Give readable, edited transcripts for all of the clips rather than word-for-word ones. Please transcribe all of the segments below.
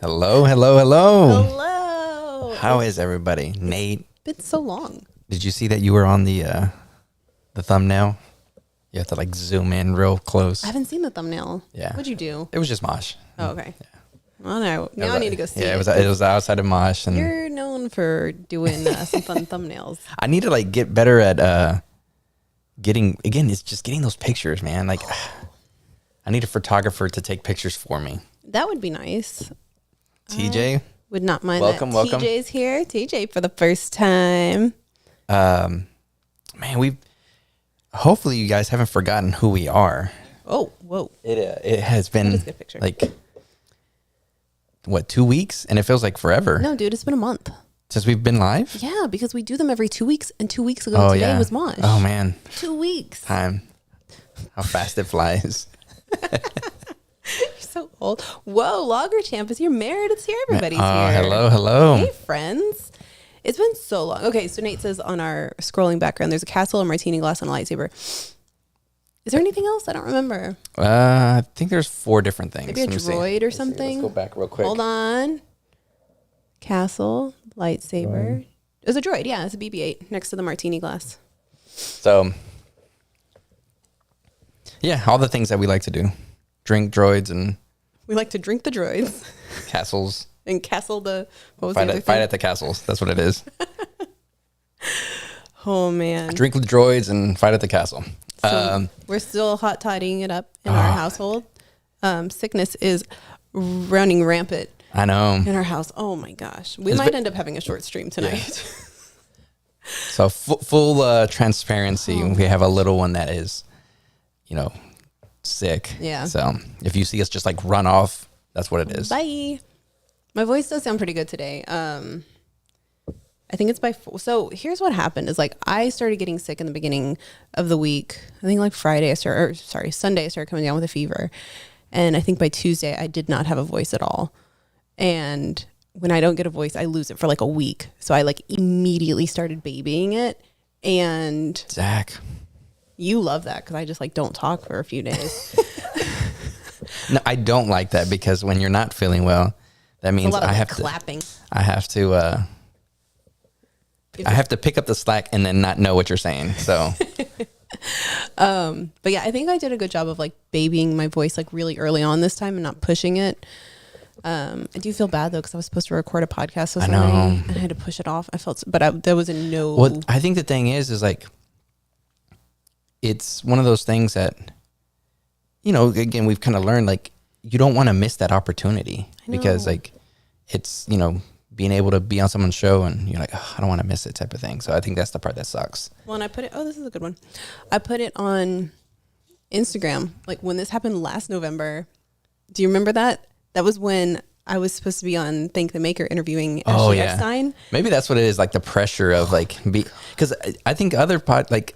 Hello, hello, hello. Hello. How is everybody? Nate, It's been so long. did you see that you were on the thumbnail? You have to like zoom in real close. I haven't seen the thumbnail. Yeah. What'd you do? It was just Mosh. Oh, okay. Well, now I need to go see Yeah, it. it was outside of Mosh, and You're known for doing some fun thumbnails. I need to like get better at getting. Again, it's just getting those pictures, man. Like, I need a photographer to take pictures for me. That would be nice. TJ, Would not mind welcome, that. welcome. TJ's here. TJ for the first time. man, hopefully you guys haven't forgotten who we are. Oh, whoa. It has been That is a good picture. like what, 2 weeks, and it feels like forever No, dude, it's been a month. since we've been live. Yeah, because we do them every 2 weeks, and 2 weeks ago today was Mosh. Oh man, 2 weeks. time, how fast it flies. You're so old. Whoa, Logger Champ is here. Meredith's here. Everybody's here. Hello. Hey, friends. It's been so long. Okay, so Nate says on our scrolling background, there's a castle, a martini glass, and a lightsaber. Is there anything else? I don't remember. I think there's 4 different things. Maybe a Let me see. droid or something. Let's go back real quick. Hold on. Castle, lightsaber. It was a droid. Yeah, it's a BB-8 next to the martini glass. So, yeah, all the things that we like to do: drink droids and We like to drink the droids castles. and castle the, what was the other Fight thing? at the castles. That's what it is. Oh, man. Drink with droids and fight at the castle. So we're still hot toddying it up in our household. Sickness is running rampant I know. in our house. Oh my gosh. We might end up having a short stream tonight. So full transparency, we have a little one that is, sick. Yeah. So if you see us just like run off, that's what it is. Bye. My voice does sound pretty good today. I think it's so here's what happened is like I started getting sick in the beginning of the week. I think like Sunday I started coming down with a fever. And I think by Tuesday I did not have a voice at all. And when I don't get a voice, I lose it for like a week. So I like immediately started babying it. And Zach. you love that because I just like don't talk for a few days. No, I don't like that because when you're not feeling well, that means a lot of I like, have clapping. I have to pick up the slack and then not know what you're saying. So But yeah, I think I did a good job of like babying my voice like really early on this time and not pushing it. I do feel bad though because I was supposed to record a podcast with somebody and I had to push it off. There was a no. Well, I think the thing is like it's one of those things that again we've kind of learned like you don't want to miss that opportunity because like it's being able to be on someone's show and you're like, oh, I don't want to miss it type of thing. So I think that's the part that sucks. Well, and I put it. Oh, this is a good one. I put it on Instagram like when this happened last November. Do you remember that? That was when I was supposed to be on Thank the Maker interviewing Ashley Eckstein. Maybe that's what it is, like the pressure of like because I think I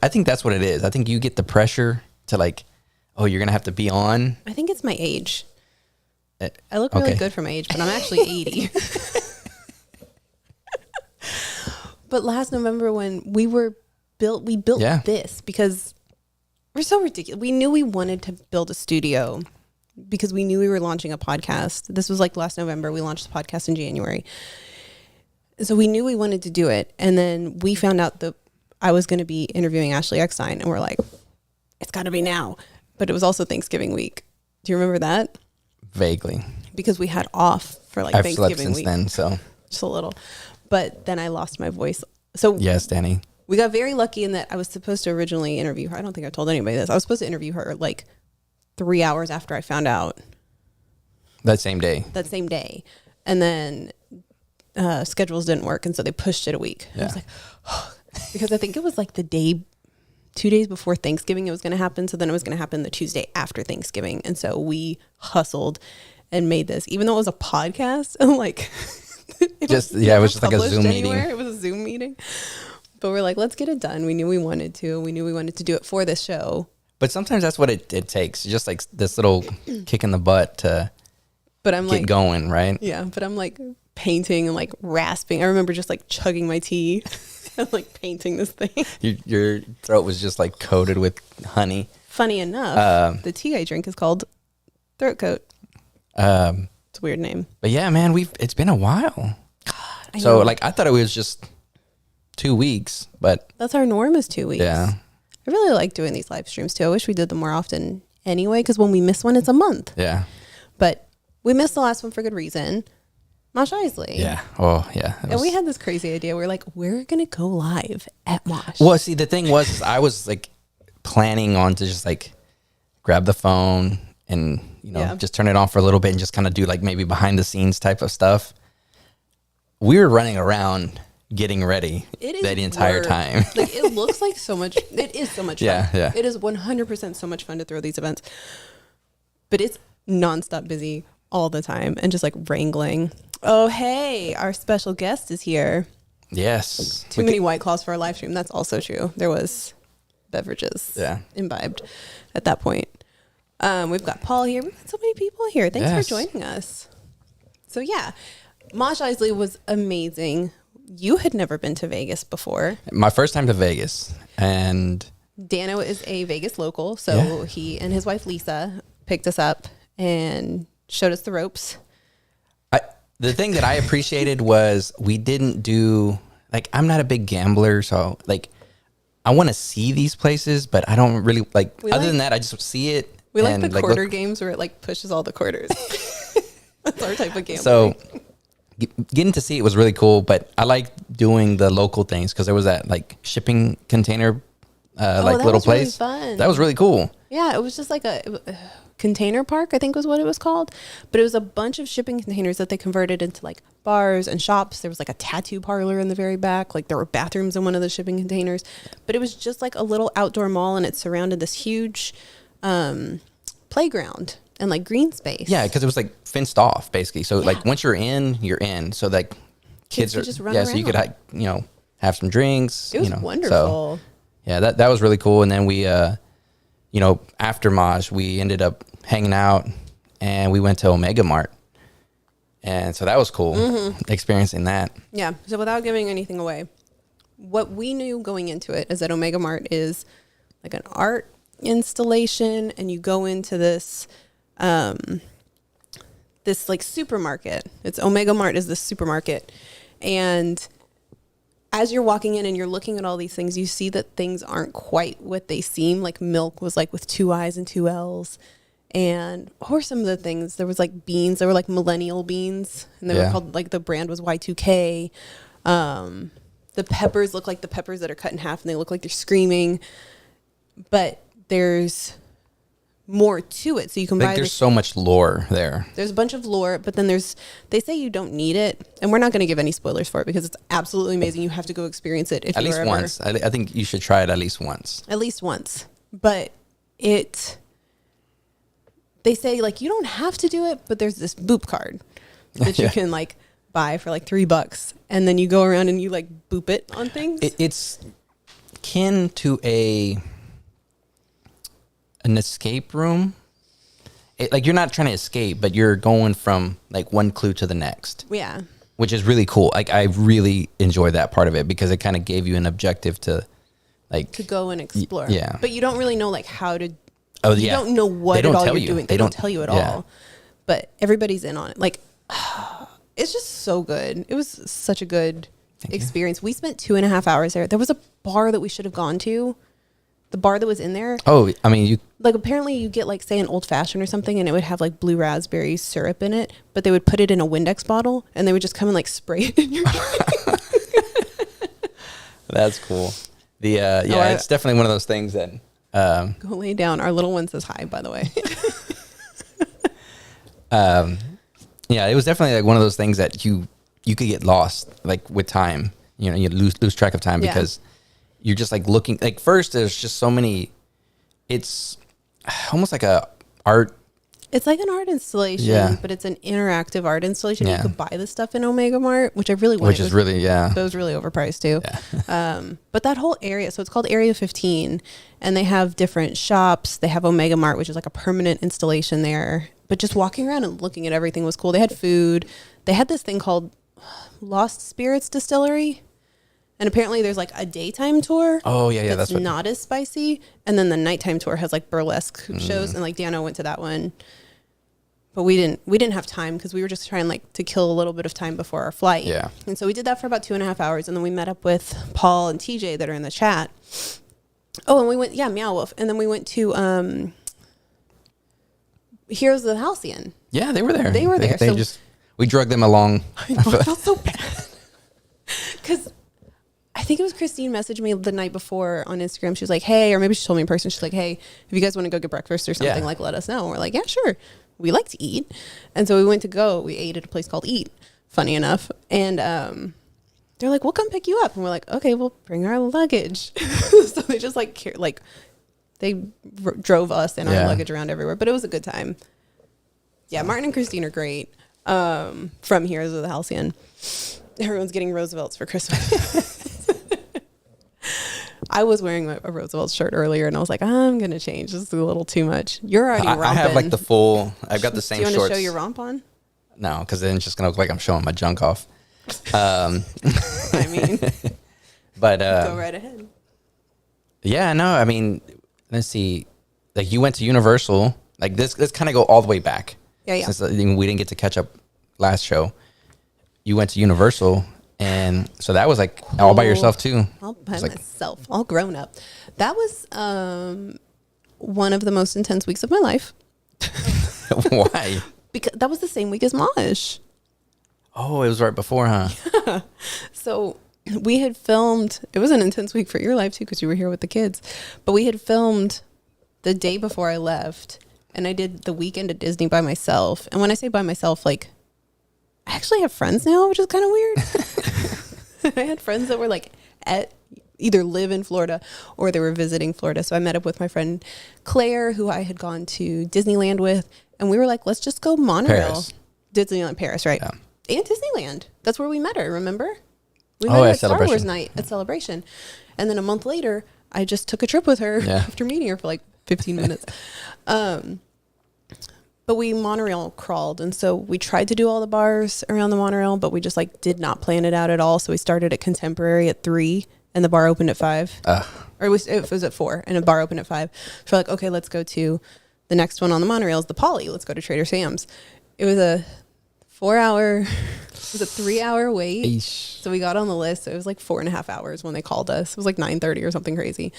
think that's what it is. I think you get the pressure to like, oh, you're gonna have to be on. I think it's my age. I look really good for my age, but I'm actually 80. But last November when we built this because we're so ridiculous. We knew we wanted to build a studio because we knew we were launching a podcast. This was like last November. We launched the podcast in January. So we knew we wanted to do it. And then we found out that I was going to be interviewing Ashley Eckstein. And we're like, it's got to be now. But it was also Thanksgiving week. Do you remember that? Vaguely. Because we had off for like I've Thanksgiving slept since week. then, so. Just a little. But then I lost my voice. So Yes, Danny. we got very lucky in that I was supposed to originally interview her. I don't think I told anybody this. I was supposed to interview her like 3 hours after I found out. That same day. And then schedules didn't work. And so they pushed it a week. Yeah. I was like, oh, because I think it was like 2 days before Thanksgiving it was going to happen. So then it was going to happen the Tuesday after Thanksgiving. And so we hustled and made this, even though it was a podcast. And like, it was just like a Zoom meeting. It was a Zoom meeting. But we're like, let's get it done. We knew we wanted to. We knew we wanted to do it for this show. But sometimes that's what it takes. Just like this little kick in the butt to get going, right? Yeah, but I'm like painting and like rasping. I remember just like chugging my tea and like painting this thing. Your throat was just like coated with honey. Funny enough, the tea I drink is called throat coat. So It's a weird name. But yeah, man, it's been a while. I So know. like I thought it was just 2 weeks, but That's our norm is 2 weeks. yeah. I really like doing these live streams too. I wish we did them more often anyway, because when we miss one, it's a month. Yeah. But we missed the last one for good reason. Mosh Eisley. Yeah. Oh, yeah. And we had this crazy idea. We're like, we're going to go live at Mosh. Well, see, the thing was, is I was like planning on to just like grab the phone and, you know, just turn it on for a little bit and just kind of do like maybe behind the scenes type of stuff. We were running around getting ready that entire time. Like, it looks like so much. It is so much fun. Yeah. It is 100% so much fun to throw these events. But it's nonstop busy all the time and just like wrangling. Oh, hey, our special guest is here. Yes. Too many White Claws for our live stream. That's also true. There was beverages imbibed at that point. We've got Paul here. We've got so many people here. Thanks for joining us. So yeah, Mosh Eisley was amazing. You had never been to Vegas before. My first time to Vegas. And Dano is a Vegas local. So he and his wife, Lisa, picked us up and showed us the ropes. The thing that I appreciated was we didn't do, like, I'm not a big gambler, so, like, I want to see these places, but I don't really, like, than that, I just see it. We like the quarter games where it, like, pushes all the quarters. That's our type of gambling. So, getting to see it was really cool, but I like doing the local things because there was that, like, shipping container, like, little place. Really fun. That was really cool. Yeah, it was just like a container park, I think was what it was called. But it was a bunch of shipping containers that they converted into like bars and shops. There was like a tattoo parlor in the very back. Like there were bathrooms in one of the shipping containers. But it was just like a little outdoor mall, and it surrounded this huge playground and like green space. Yeah, because it was like fenced off basically. So like once you're in. So like kids are just run around. So you could have some drinks. It was wonderful. So, yeah, that was really cool. And then we after Mosh, we ended up hanging out and we went to Omega Mart. And so that was cool, experiencing that. Yeah. So without giving anything away, what we knew going into it is that Omega Mart is like an art installation, and you go into this this like supermarket. It's Omega Mart is this supermarket, and as you're walking in and you're looking at all these things, you see that things aren't quite what they seem. Like milk was like with 2 I's and 2 L's. And what were some of the things? There was like beans. There were like millennial beans. And they were called, like the brand was Y2K. The peppers look like the peppers that are cut in half, and they look like they're screaming. But there's more to it. So you can buy there's so much lore there. There's a bunch of lore, but then they say you don't need it, and we're not going to give any spoilers for it because it's absolutely amazing. You have to go experience it at least once. I think you should try it at least once. But they say like you don't have to do it, but there's this boop card that you can like buy for like $3, and then you go around and you like boop it on things. It's akin to an escape room. Like you're not trying to escape, but you're going from like one clue to the next. Yeah. Which is really cool. Like I really enjoyed that part of it because it kind of gave you an objective to go and explore. Yeah. But you don't really know like how to. Oh you yeah. don't know what at all you're doing. They don't tell you at yeah. all. But everybody's in on it. Like it's just so good. It was such a good experience. We spent 2.5 hours there. There was a bar that we should have gone to. The bar that was in there. Oh, I mean, you like apparently you get like say an old fashioned or something, and it would have like blue raspberry syrup in it, but they would put it in a Windex bottle, and they would just come and like spray it in your drink. That's cool. It's definitely one of those things that go lay down. Our little one says hi, by the way. Yeah, it was definitely like one of those things that you could get lost like with time. You know, you lose track of time because you're just like looking. Like first, there's just so many. It's almost like a art. It's like an art installation, but it's an interactive art installation. You could buy this stuff in Omega Mart, which I really wanted. Which is really, But it was really overpriced too. Yeah. But that whole area, so it's called Area 15, and they have different shops. They have Omega Mart, which is like a permanent installation there. But just walking around and looking at everything was cool. They had food. They had this thing called Lost Spirits Distillery. And apparently there's like a daytime tour. Oh, yeah. That's not as spicy. And then the nighttime tour has like burlesque shows. And like Dano went to that one. but we didn't have time because we were just trying like to kill a little bit of time before our flight. Yeah. And so we did that for about 2.5 hours, and then we met up with Paul and TJ that are in the chat. Oh, and we went, Meow Wolf, and then we went to Heroes of the Halcyon. Yeah, they were there. They were there. They so just we drugged them along. I know, I felt so bad because I think it was Christine messaged me the night before on Instagram. She was like, "Hey," or maybe she told me in person. She's like, "Hey, if you guys want to go get breakfast or something, like let us know." And we're like, "Yeah, sure." We like to eat, and so we went to go. We ate at a place called Eat. Funny enough, and they're like, "We'll come pick you up," and we're like, "Okay, we'll bring our luggage." So they just they drove us and our luggage around everywhere, but it was a good time. Yeah, Martin and Christine are great. From Heroes of the Halcyon. Everyone's getting Roosevelts for Christmas. I was wearing a Roosevelt shirt earlier, and I was like, I'm going to change. This is a little too much. You're already romping. I have like the full, I've got the same shorts. Do you want to show your romp on? No, because then it's just going to look like I'm showing my junk off. I mean, but go right ahead. Yeah, no, I mean, let's see. Like you went to Universal. Like this, let's kind of go all the way back. Yeah. Since we didn't get to catch up last show. You went to Universal, and so that was like all by yourself too. All by myself, all grown up. That was one of the most intense weeks of my life. Why? Because that was the same week as Mosh. Oh, it was right before, huh? Yeah. So we had filmed. It was an intense week for your life too, because you were here with the kids. But we had filmed the day before I left, and I did the weekend at Disney by myself. And when I say by myself, like, I actually have friends now, which is kind of weird. I had friends that were like either live in Florida or they were visiting Florida. So I met up with my friend Claire, who I had gone to Disneyland with, and we were like, let's just go monorail. Paris. Disneyland Paris, right? Yeah. And Disneyland. That's where we met her, remember? We met her at at Star Celebration. Wars night at Celebration. And then a month later, I just took a trip with her after meeting her for like 15 minutes. But we monorail crawled, and so we tried to do all the bars around the monorail, but we just like did not plan it out at all. So we started at Contemporary at 3, and the bar opened at 5. Or it was at 4, and a bar opened at 5. So we're like, okay, let's go to the next one on the monorail is the Poly. Let's go to Trader Sam's. It was a 4-hour, it was a 3-hour wait. Eesh. So we got on the list. So it was like 4.5 hours when they called us. It was like 9:30 or something crazy,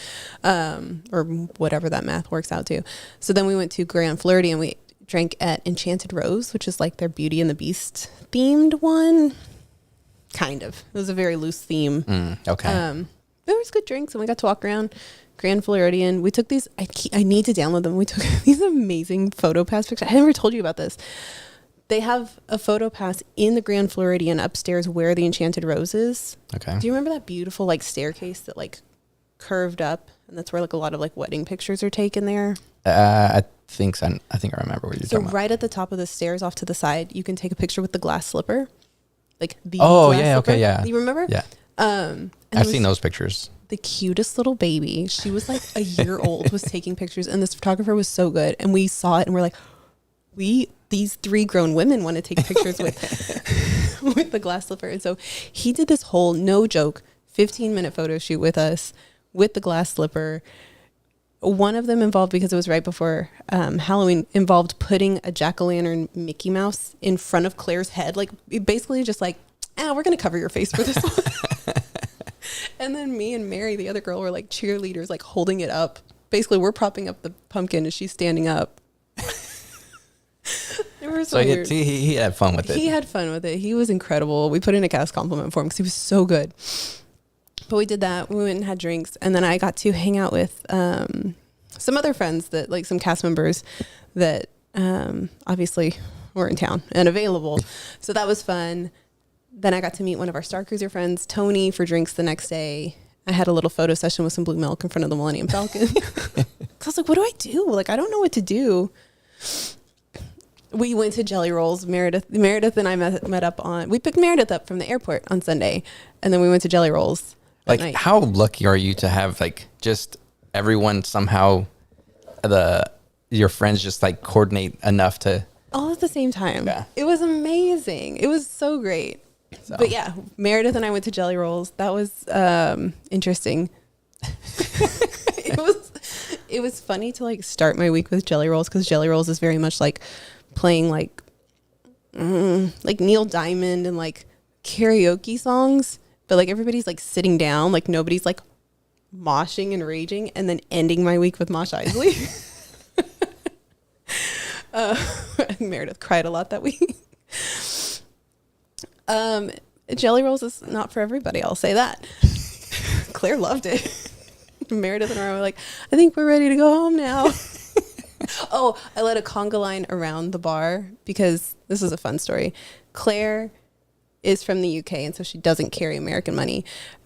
or whatever that math works out to. So then we went to Grand Flirty, and we drank at Enchanted Rose, which is like their Beauty and the Beast themed one. Kind of. It was a very loose theme. Okay. There was good drinks, and we got to walk around Grand Floridian. We took these, I need to download them. We took these amazing photo pass pictures. I never told you about this. They have a photo pass in the Grand Floridian upstairs where the Enchanted Rose is. Okay. Do you remember that beautiful like staircase that like curved up? And that's where like a lot of like wedding pictures are taken there. I think so. I think I remember what you're talking about. So right at the top of the stairs off to the side, you can take a picture with the glass slipper. Like the glass slipper. Okay, yeah. You remember? Yeah. I've seen those pictures. The cutest little baby. She was like a year old, was taking pictures, and this photographer was so good. And we saw it, and we're like, these 3 grown women want to take pictures with the glass slipper. And so he did this whole, no joke, 15-minute photo shoot with us with the glass slipper. One of them involved, because it was right before Halloween, involved putting a jack-o'-lantern Mickey Mouse in front of Claire's head. Like, basically just like, we're going to cover your face for this one. And then me and Mary, the other girl, were like cheerleaders, like holding it up. Basically, we're propping up the pumpkin and she's standing up. It was so weird. He had fun with it. He had fun with it. He was incredible. We put in a cast compliment for him because he was so good. But we did that. We went and had drinks. And then I got to hang out with some other friends, that like some cast members that obviously were in town and available. So that was fun. Then I got to meet one of our Star Cruiser friends, Tony, for drinks the next day. I had a little photo session with some blue milk in front of the Millennium Falcon. I was like, what do I do? Like, I don't know what to do. We went to Jelly Rolls. Meredith and I met up on, we picked Meredith up from the airport on Sunday, and then we went to Jelly Rolls. Like, night. How lucky are you to have like just everyone somehow, your friends just like coordinate enough to all at the same time. Yeah. It It was amazing. It was so great. So. But yeah, Meredith and I went to Jelly Rolls. That was interesting. It was funny to like start my week with Jelly Rolls, because Jelly Rolls is very much like playing like Neil Diamond and like karaoke songs, but like everybody's like sitting down, like nobody's like moshing and raging, and then ending my week with Mosh Eisley. Meredith cried a lot that week. Jelly rolls is not for everybody, I'll say that. Claire loved it. Meredith and I were like, I think we're ready to go home now. Oh, I led a conga line around the bar because this is a fun story. Claire is from the UK, and so she doesn't carry American money.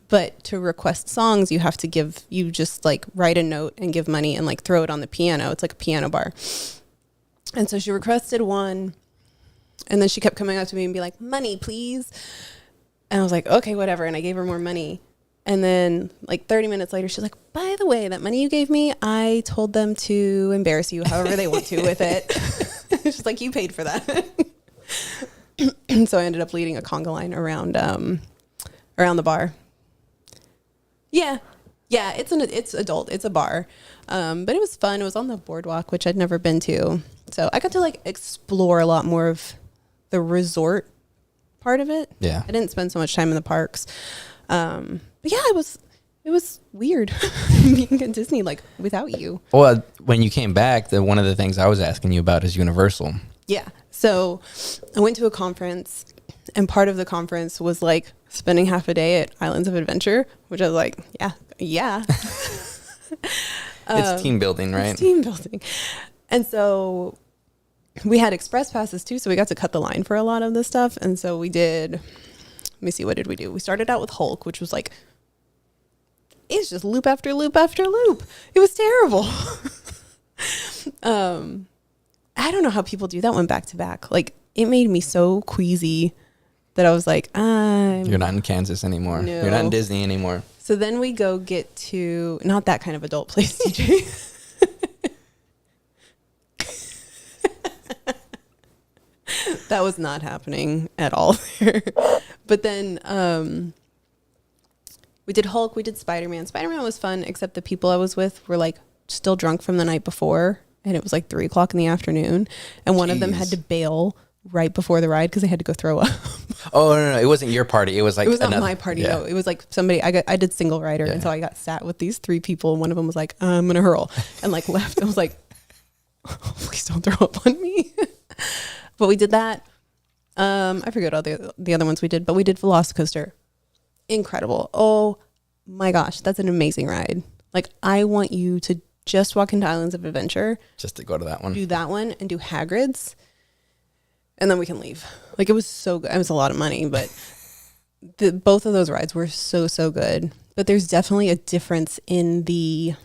But to request songs, you have to you just like write a note and give money and like throw it on the piano. It's like a piano bar. And so she requested one, and then she kept coming up to me and be like, money, please. And I was like, okay, whatever. And I gave her more money. And then like 30 minutes later, she's like, by the way, that money you gave me, I told them to embarrass you however they want to with it. She's like, you paid for that. And so I ended up leading a conga line around the bar. Yeah, it's adult. It's a bar. But it was fun. It was on the boardwalk, which I'd never been to. So I got to like explore a lot more of the resort part of it. Yeah. I didn't spend so much time in the parks. But yeah, it was weird being at Disney like without you. Well, when you came back, one of the things I was asking you about is Universal. Yeah. So I went to a conference, and part of the conference was like spending half a day at Islands of Adventure, which I was like, yeah. It's team building, right? It's team building. And so we had express passes too, so we got to cut the line for a lot of this stuff. And so we did, let me see, what did we do? We started out with Hulk, which was like, it's just loop after loop after loop. It was terrible. I don't know how people do that one back to back. Like, it made me so queasy that I was like, you're not in Kansas anymore. No. You're not in Disney anymore. So then we go get to, not that kind of adult place, DJ. That was not happening at all there. But then we did Hulk, we did Spider-Man. Spider-Man was fun, except the people I was with were like still drunk from the night before, and it was like 3:00 in the afternoon, and one of them had to bail right before the ride because they had to go throw up. Oh, no, it wasn't your party. It was like, it was not my party. Yeah. No, it was like somebody, I did single rider. Yeah. And so I got sat with these 3 people, and one of them was like, I'm going to hurl, and like left. I was like, oh, please don't throw up on me. But we did that. I forget all the other ones we did, but we did Velocicoaster. Incredible. Oh my gosh. That's an amazing ride. Like, I want you to just walk into Islands of Adventure. Just to go to that one. Do that one and do Hagrid's. And then we can leave. Like, it was so good. It was a lot of money, but both of those rides were so, so good. But there's definitely a difference in the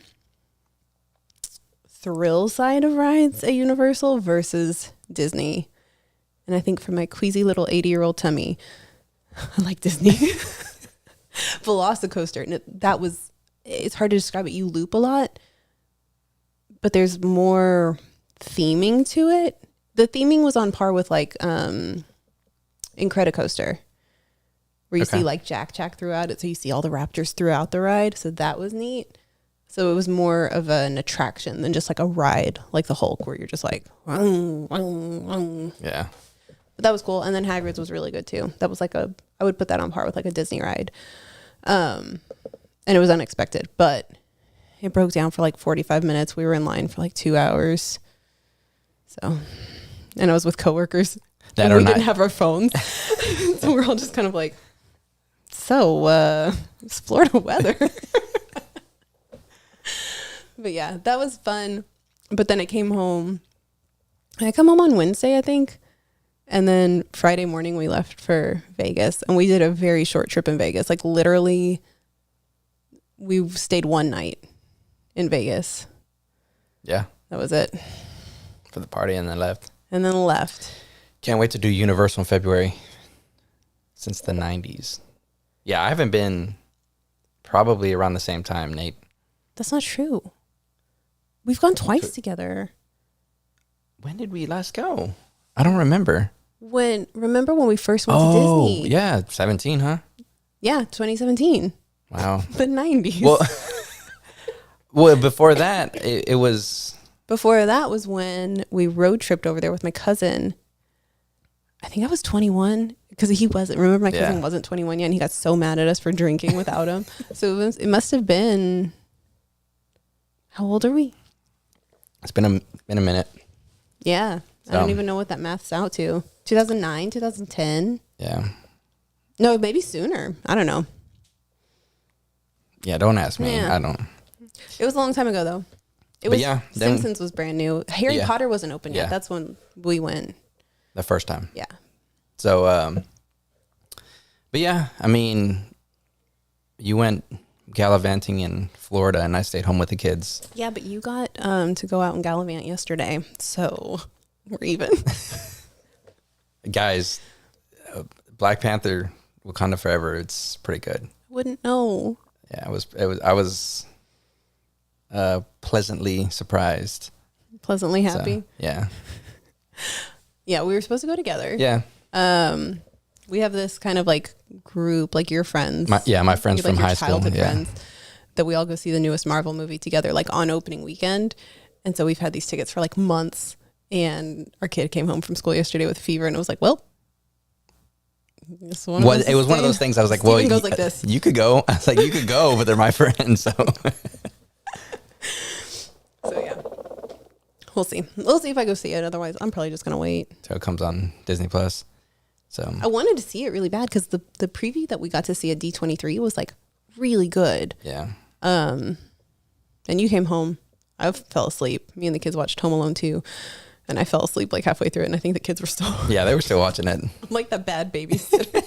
thrill side of rides at Universal versus Disney. And I think for my queasy little 80-year-old tummy, I like Disney. Velocicoaster. And it's hard to describe it. You loop a lot, but there's more theming to it. The theming was on par with like Incredicoaster, where you see like Jack throughout it. So you see all the raptors throughout the ride. So that was neat. So it was more of an attraction than just like a ride like the Hulk, where you're just like, yeah. But that was cool. And then Hagrid's was really good too. That was like I would put that on par with like a Disney ride. And it was unexpected, but it broke down for like 45 minutes. We were in line for like 2 hours. So, and I was with coworkers and we didn't have our phones. So we're all just kind of like, it's Florida weather. But yeah, that was fun. But then I came home. I come home on Wednesday, I think. And then Friday morning we left for Vegas, and we did a very short trip in Vegas. Like literally we stayed one night in Vegas. Yeah. That was it. For the party, and then left. Can't wait to do Universal in February. Since the 90s. Yeah, I haven't been probably around the same time, Nate. That's not true. We've gone twice together. When did we last go? I don't remember. Remember when we first went to Disney? Oh, yeah, 17, huh? Yeah, 2017. Wow. The 90s. Well, before that, it was Before that was when we road tripped over there with my cousin. I think I was 21 because he wasn't. Remember, my cousin wasn't 21 yet, and he got so mad at us for drinking without him. So it must have been. How old are we? It's been a minute. Yeah, so. I don't even know what that math's out to. 2009, 2010. Yeah. No, maybe sooner. I don't know. Yeah, don't ask me. Yeah. I don't. It was a long time ago, though. It was. Yeah, Simpsons was brand new. Harry Potter wasn't open yet. Yeah. That's when we went. The first time. Yeah. So, but yeah, I mean, you went gallivanting in Florida, and I stayed home with the kids. Yeah, but you got to go out and gallivant yesterday, so we're even. Guys, Black Panther, Wakanda Forever. It's pretty good. Wouldn't know. Yeah, I was pleasantly surprised. Pleasantly happy. So, yeah. Yeah, we were supposed to go together. Yeah. We have this kind of like group, like your friends. My friends from high school. Childhood friends, that we all go see the newest Marvel movie together, like on opening weekend. And so we've had these tickets for like months. And our kid came home from school yesterday with fever, and it was like, well. It was one of those things I was like, Steven well, goes like this. You could go. I was like, you could go, but they're my friends. So. So yeah. We'll see. We'll see if I go see it. Otherwise, I'm probably just going to wait. So it comes on Disney Plus. So I wanted to see it really bad because the preview that we got to see at D23 was like really good. Yeah. And you came home. I fell asleep. Me and the kids watched Home Alone 2. And I fell asleep like halfway through it. And I think the kids were still. Yeah, they were still watching it. I'm like the bad babysitter.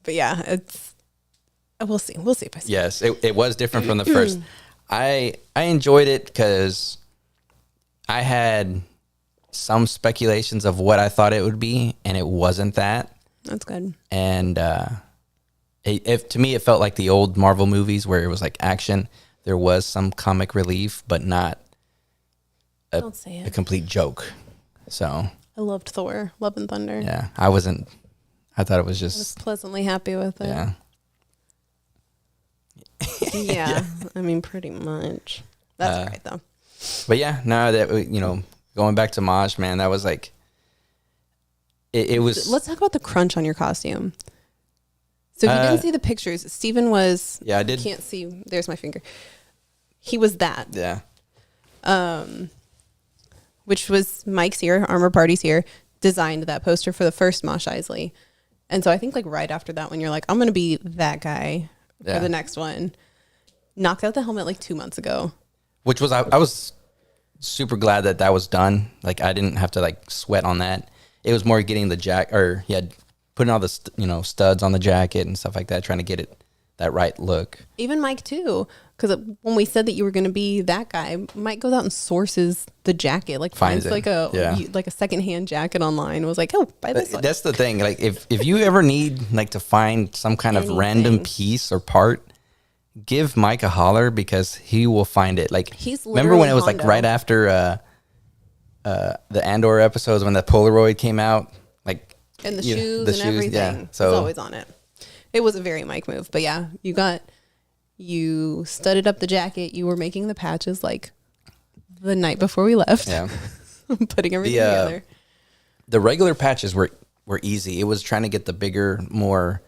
But yeah, we'll see. We'll see if I see Yes, it was different from the first. I enjoyed it because I had some speculations of what I thought it would be, and it wasn't that. That's good. And to me, it felt like the old Marvel movies where it was like action. There was some comic relief, but not Don't say it. a complete joke. So I loved Thor, Love and Thunder. yeah, I thought it was just. I was pleasantly happy with it. Yeah. Yeah, I mean, pretty much. That's right, though. But yeah, now that going back to Mosh, man, that was like. It was. Let's talk about the crunch on your costume. So if you didn't see the pictures, Steven was. Yeah, I did. Can't see. There's my finger. He was that. Yeah. Which was Mike's here, Armor Party's here, designed that poster for the first Mosh Eisley. And so I think like right after that, when you're like, I'm going to be that guy for the next one, knocked out the helmet like 2 months ago. Which was, I was super glad that was done. Like I didn't have to like sweat on that. It was more getting the putting all the studs on the jacket and stuff like that, trying to get it that right look. Even Mike too, because when we said that you were going to be that guy, Mike goes out and sources the jacket, like finds like a secondhand jacket online. Was like, oh, buy this one. That's the thing. Like if you ever need like to find some kind of random piece or part, give Mike a holler because he will find it. Like remember when it was like right after the Andor episodes when the Polaroid came out, like and the shoes and everything. Yeah, so he's always on it. It was a very Mike move, but yeah, you studded up the jacket. You were making the patches like the night before we left. Yeah, putting everything together. The regular patches were easy. It was trying to get the bigger, more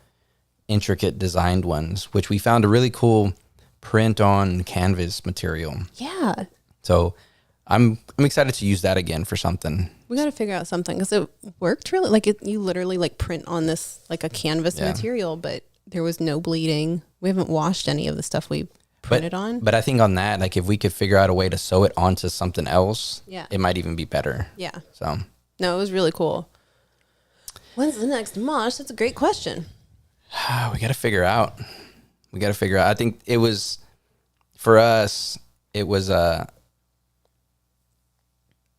intricate designed ones, which we found a really cool print on canvas material. Yeah. So I'm excited to use that again for something. We got to figure out something because it worked really. Like you literally like print on this like a canvas material, but there was no bleeding. We haven't washed any of the stuff we printed on. But I think on that, like if we could figure out a way to sew it onto something else, it might even be better. Yeah. So no, it was really cool. When's the next Mosh? That's a great question. We got to figure out. I think it was for us. It was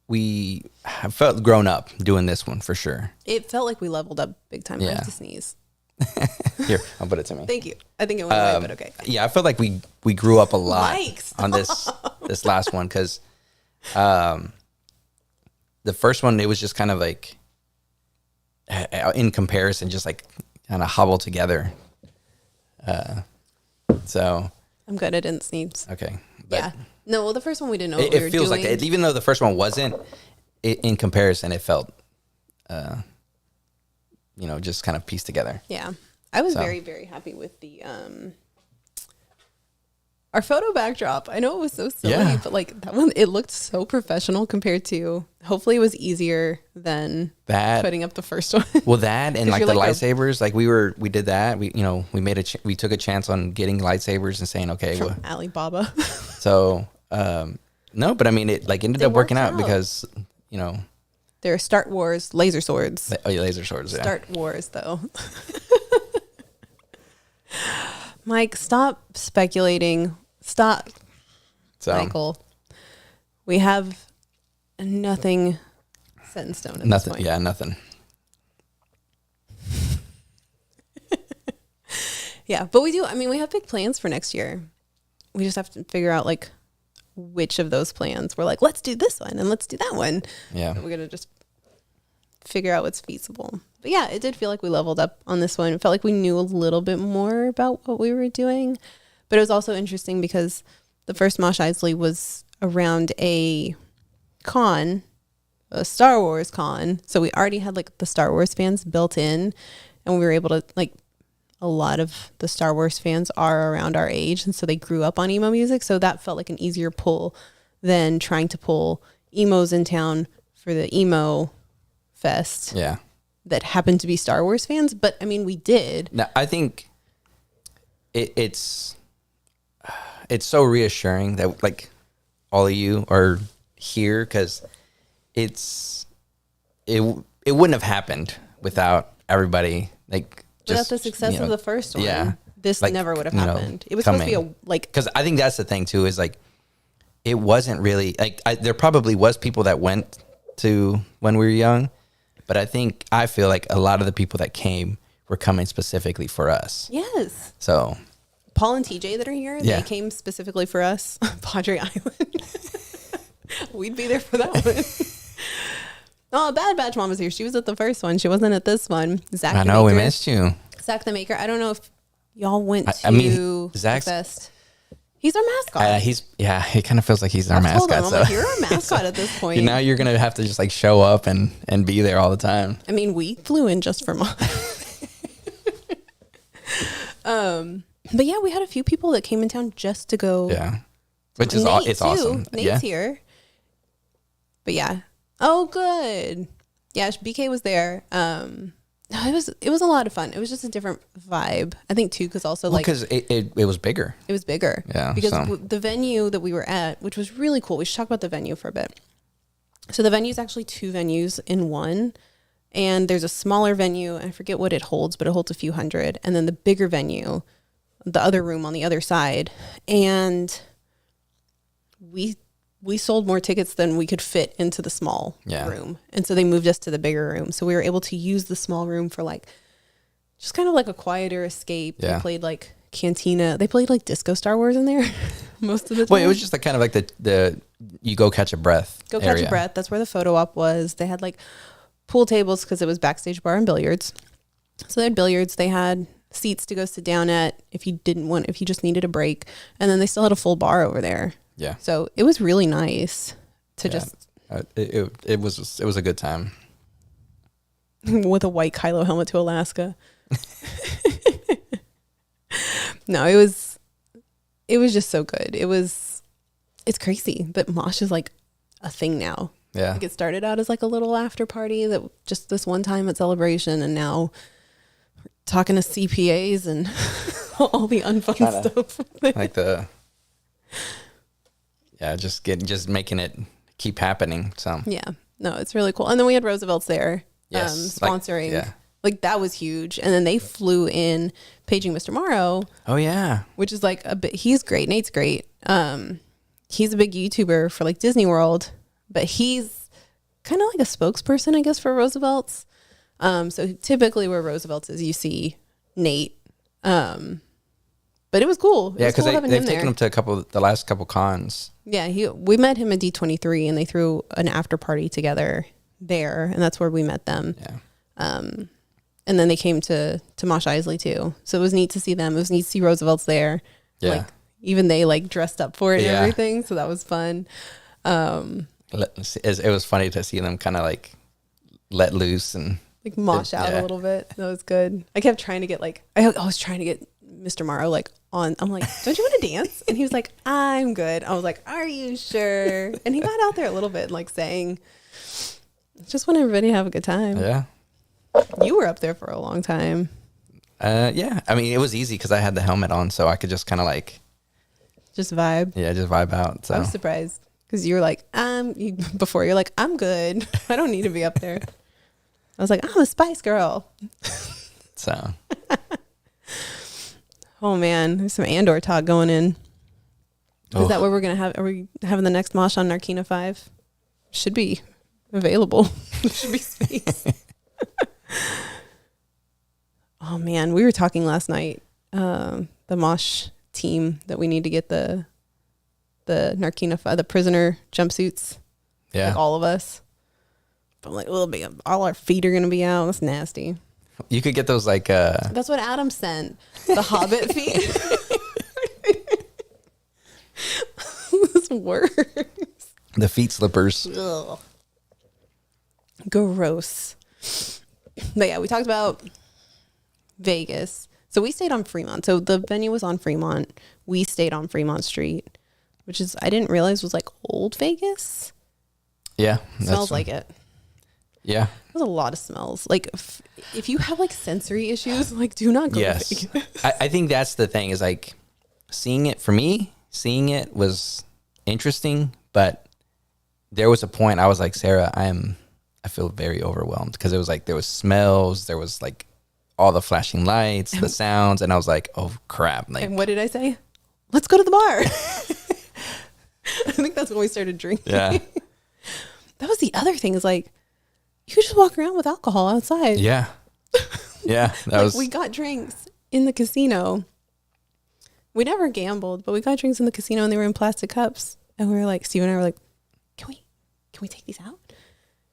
we have felt grown up doing this one for sure. It felt like we leveled up big time. I have to sneeze. Here, I'll put it to me. Thank you. I think it went away, but okay. Yeah, I felt like we grew up a lot on this last one because the first one, it was just kind of like in comparison, just like kind of hobbled together. So I'm good. I didn't sneeze. Okay. But yeah. No, well, the first one we didn't know what it we were feels doing. like it, even though the first one wasn't, in comparison, it felt, just kind of pieced together. Yeah. I was very, very happy with the our photo backdrop. I know it was so silly, but like that one, it looked so professional compared to, hopefully it was easier than putting up the first one. Well, that and like the like lightsabers, like we did that. We we took a chance on getting lightsabers and saying, okay, from Alibaba. So, no, but I mean, it like ended up working out because, they're Star Wars laser swords. Laser swords. Yeah. Star Wars, though. Mike, stop speculating. Stop, Michael. We have nothing set in stone at this point. Yeah, nothing. Yeah, but we do. I mean, we have big plans for next year. We just have to figure out like which of those plans we're like, let's do this one and let's do that one. Yeah. So we're gonna just figure out what's feasible. But yeah, it did feel like we leveled up on this one. It felt like we knew a little bit more about what we were doing. But it was also interesting because the first Mosh Eisley was around a con, a Star Wars con. So we already had like the Star Wars fans built in, and we were able to like, a lot of the Star Wars fans are around our age, and so they grew up on emo music. So that felt like an easier pull than trying to pull emos in town for the emo fest. Yeah. That happened to be Star Wars fans. But I mean, we did. Now, I think it's so reassuring that like all of you are here, because it wouldn't have happened without everybody, like, without the success of the first one. Yeah. This like, never would have happened. It was supposed to be a like, because I think that's the thing too, is like, it wasn't really like, there probably was people that went to when we were young, but I feel like a lot of the people that came were coming specifically for us. Yes. So Paul and TJ that are here, they came specifically for us. Padre Island. We'd be there for that one. Oh, Bad Batch Mom was here. She was at the first one. She wasn't at this one. Zach, I know, we missed you. Zach the Maker. I don't know if y'all went to Zach's the fest. He's our mascot. He kind of feels like he's our mascot. I'm like, you're our mascot at this point. Now you're gonna have to just like show up and be there all the time. I mean, we flew in just for Mart. But yeah, we had a few people that came in town just to go. Yeah, which is it's awesome. Nate's here. But yeah. Oh, good. Yeah, BK was there. It was a lot of fun. It was just a different vibe. I think too, because also like because it was bigger. It was bigger. Yeah, because the venue that we were at, which was really cool. We should talk about the venue for a bit. So the venue is actually 2 venues in one, and there's a smaller venue. I forget what it holds, but it holds a few hundred, and then the bigger venue, the other room on the other side, and we sold more tickets than we could fit into the small room. And so they moved us to the bigger room. So we were able to use the small room for like, just kind of like a quieter escape. Yeah. They played like Cantina. They played like Disco Star Wars in there most of the time. Well, it was just like kind of like the you go catch a breath. Catch a breath. That's where the photo op was. They had like pool tables because it was backstage bar and billiards. So they had billiards. They had seats to go sit down at if you just needed a break. And then they still had a full bar over there. Yeah. So it was really nice to just. It was a good time. With a white Kylo helmet to Alaska. No, it was just so good. It's crazy, but Mosh is like a thing now. Yeah. Like it started out as like a little after party that just this one time at Celebration, and now we're talking to CPAs and all the unfun stuff. Like just making it keep happening. So yeah, no, it's really cool. And then we had Roosevelt's there, sponsoring. Like that was huge. And then they flew in Paging Mr. Morrow. Oh yeah, which is like a bit. He's great. Nate's great. He's a big YouTuber for like Disney World, but he's kind of like a spokesperson, I guess, for Roosevelt's. So typically where Roosevelt's is, you see Nate. But it was cool. Yeah, because they've taken him to the last couple cons. Yeah, we met him at D23, and they threw an after party together there, and that's where we met them. Yeah. And then they came to Mosh Eisley too, so it was neat to see them. It was neat to see Roosevelt's there. Yeah. Like even they like dressed up for it and Yeah. everything. So that was fun. It was funny to see them kind of like let loose and Like mosh out a little bit. That was good. I kept trying to get like, I was trying to get Mr. Morrow like on. I'm like, don't you want to dance? And he was like, I'm good. I was like, are you sure? And he got out there a little bit, like saying, just want everybody to have a good time. Yeah. You were up there for a long time. Yeah. I mean, it was easy because I had the helmet on, so I could just kind of like, Just vibe. just vibe out. So I was surprised because you were like, before you're like, I'm good. I don't need to be up there. I was like, I'm a Spice Girl. So. Oh man, there's some Andor talk going in. Oh. Is that what we're gonna have? Are we having the next Mosh on Narkina 5? Should be available. Should be space. Oh man, we were talking last night. The Mosh team that we need to get the Narkina 5, the prisoner jumpsuits. Yeah. Like all of us. But I'm like, all our feet are gonna be out. That's nasty. You could get those like That's what Adam sent. The Hobbit feet. This works. the feet slippers. Ugh. Gross. But yeah, we talked about Vegas. So we stayed on Fremont. So the venue was on Fremont. We stayed on Fremont Street, which is, I didn't realize was like old Vegas. Yeah. Smells like it. Yeah. There's a lot of smells. Like if you have like sensory issues, like do not go to Vegas. I think that's the thing is like seeing it was interesting, but there was a point I was like, Sarah, I feel very overwhelmed because it was like there was smells, there was like all the flashing lights, the sounds, and I was like, oh crap. Like, and what did I say? Let's go to the bar. I think that's when we started drinking. Yeah. That was the other thing is like you could just walk around with alcohol outside. Yeah. Yeah. That was We got drinks in the casino. We never gambled, but we got drinks in the casino and they were in plastic cups. And we were like, Steve and I were like, can we take these out?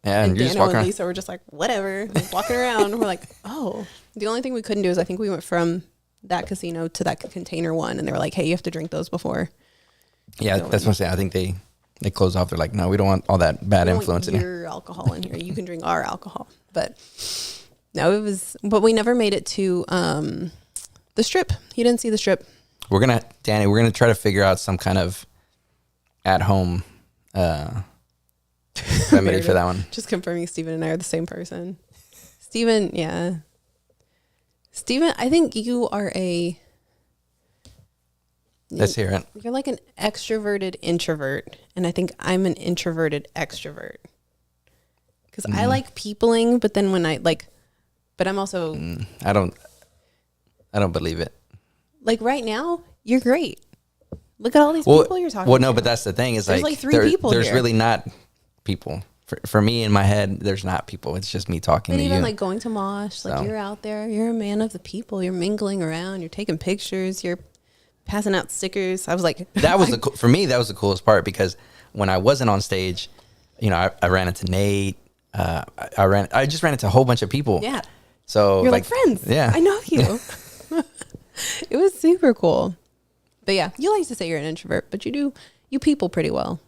yeah, And you're just Dano walking and around. Lisa were just like, whatever, like, walking around. We're like, oh. The only thing we couldn't do is I think we went from that casino to that container one, and they were like, hey, you have to drink those before. Yeah, that's what I'm saying. I think they closed off. They're like, no, we don't want all that bad We don't influence want in here. your alcohol in here. You can drink our alcohol. But no, it was, but we never made it to the strip. He didn't see the strip. Danny, we're gonna try to figure out some kind of at home remedy for that one. Just confirming Steven and I are the same person. Steven, yeah. Steven, I think you are Let's hear it. you're like an extroverted introvert. And I think I'm an introverted extrovert. Because I like peopling, but then when but I'm also I don't believe it. like right now, you're great. Look at all these people you're talking to. Well, no, but that's the thing is There's like like three people there's here. really not people. For me in my head, there's not people. It's just me talking But to even you. like going to Mosh, like So. you're out there, you're a man of the people, you're mingling around, you're taking pictures, you're passing out stickers. I was like, That was for me. That was the coolest part because when I wasn't on stage, I ran into Nate. I just ran into a whole bunch of people. yeah, So you're like friends. Yeah, I know you. It was super cool. But yeah, you like to say you're an introvert, but you people pretty well.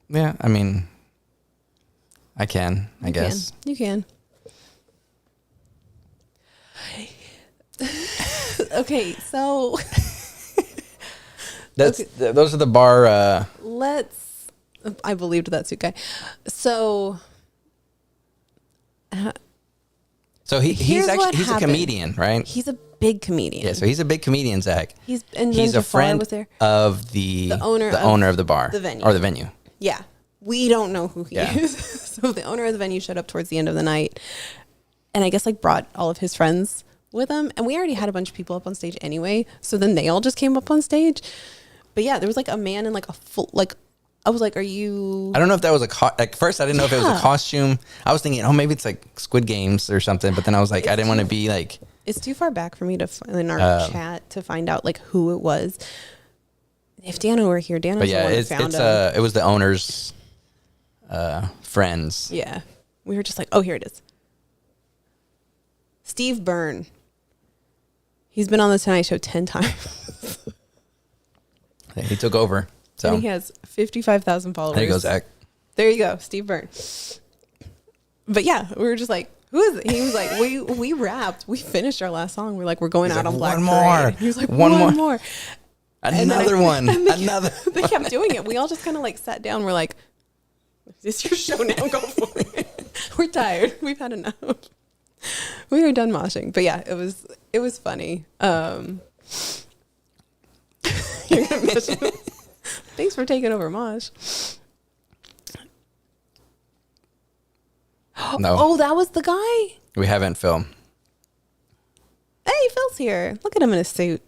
Yeah, I mean, I guess. You can. Okay, so Those are the bar. I believed that suit guy. So So he's Here's what a happened. comedian, right? he's a big comedian. Yeah, so he's a big comedian, Zach. He's a friend was there. of the owner of the bar, the venue. or the venue. Yeah. We don't know who he Yeah. is. So the owner of the venue showed up towards the end of the night and I guess like brought all of his friends with him. And we already had a bunch of people up on stage anyway. So then they all just came up on stage. But yeah, there was like a man in like a full, like, I was like, are you? I don't know if that was at first I didn't know if it was a Yeah. costume. I was thinking, oh, maybe it's like Squid Games or something. But then I was like, I didn't want to be like. It's too far back for me to in our chat to find out like who it was. If Dano were here, Dano But the yeah, one that found him. it was the owner's friends. Yeah. We were just like, oh, here it is. Steve Byrne. He's been on the Tonight Show 10 times. He took over. So And he has 55,000 followers. there you go, Zach. There you go, Steve Byrne. But yeah, we were just like, who is it? He was like, we rapped. We finished our last song. We're like, we're going He's out like, on Black one Parade. more. He was like, One one more. more. Another one. Another. They kept doing it. We all just kind of like sat down. We're like, is this your show now? Go for it. We're tired. We've had enough. We were done moshing. But yeah, it was funny. You're gonna miss it. Thanks for taking over Mosh. No. Oh, that was the guy? We haven't filmed. Hey, Phil's here. Look at him in a suit.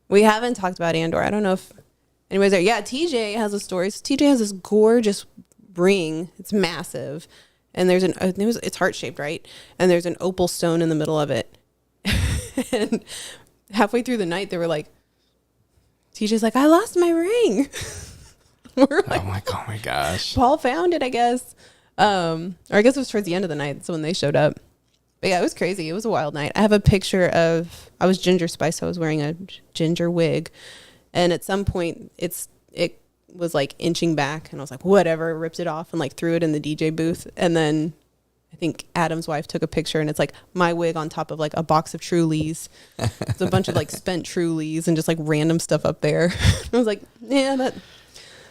We haven't talked about Andor. I don't know if anybody's there. Yeah, TJ has a story. So TJ has this gorgeous ring. It's massive. And there's it's heart-shaped, right? And there's an opal stone in the middle of it. And halfway through the night, they were like, TJ's like, I lost my ring. We're like, Oh my gosh. Paul found it, I guess. Or I guess it was towards the end of the night. So when they showed up. But yeah, it was crazy. It was a wild night. I have a picture of, I was Ginger Spice. So I was wearing a ginger wig. And at some point, it was like inching back. And I was like, whatever, ripped it off and like threw it in the DJ booth. And then I think Adam's wife took a picture and it's like my wig on top of like a box of Trulies. It's a bunch of like spent Trulies and just like random stuff up there. I was like, yeah,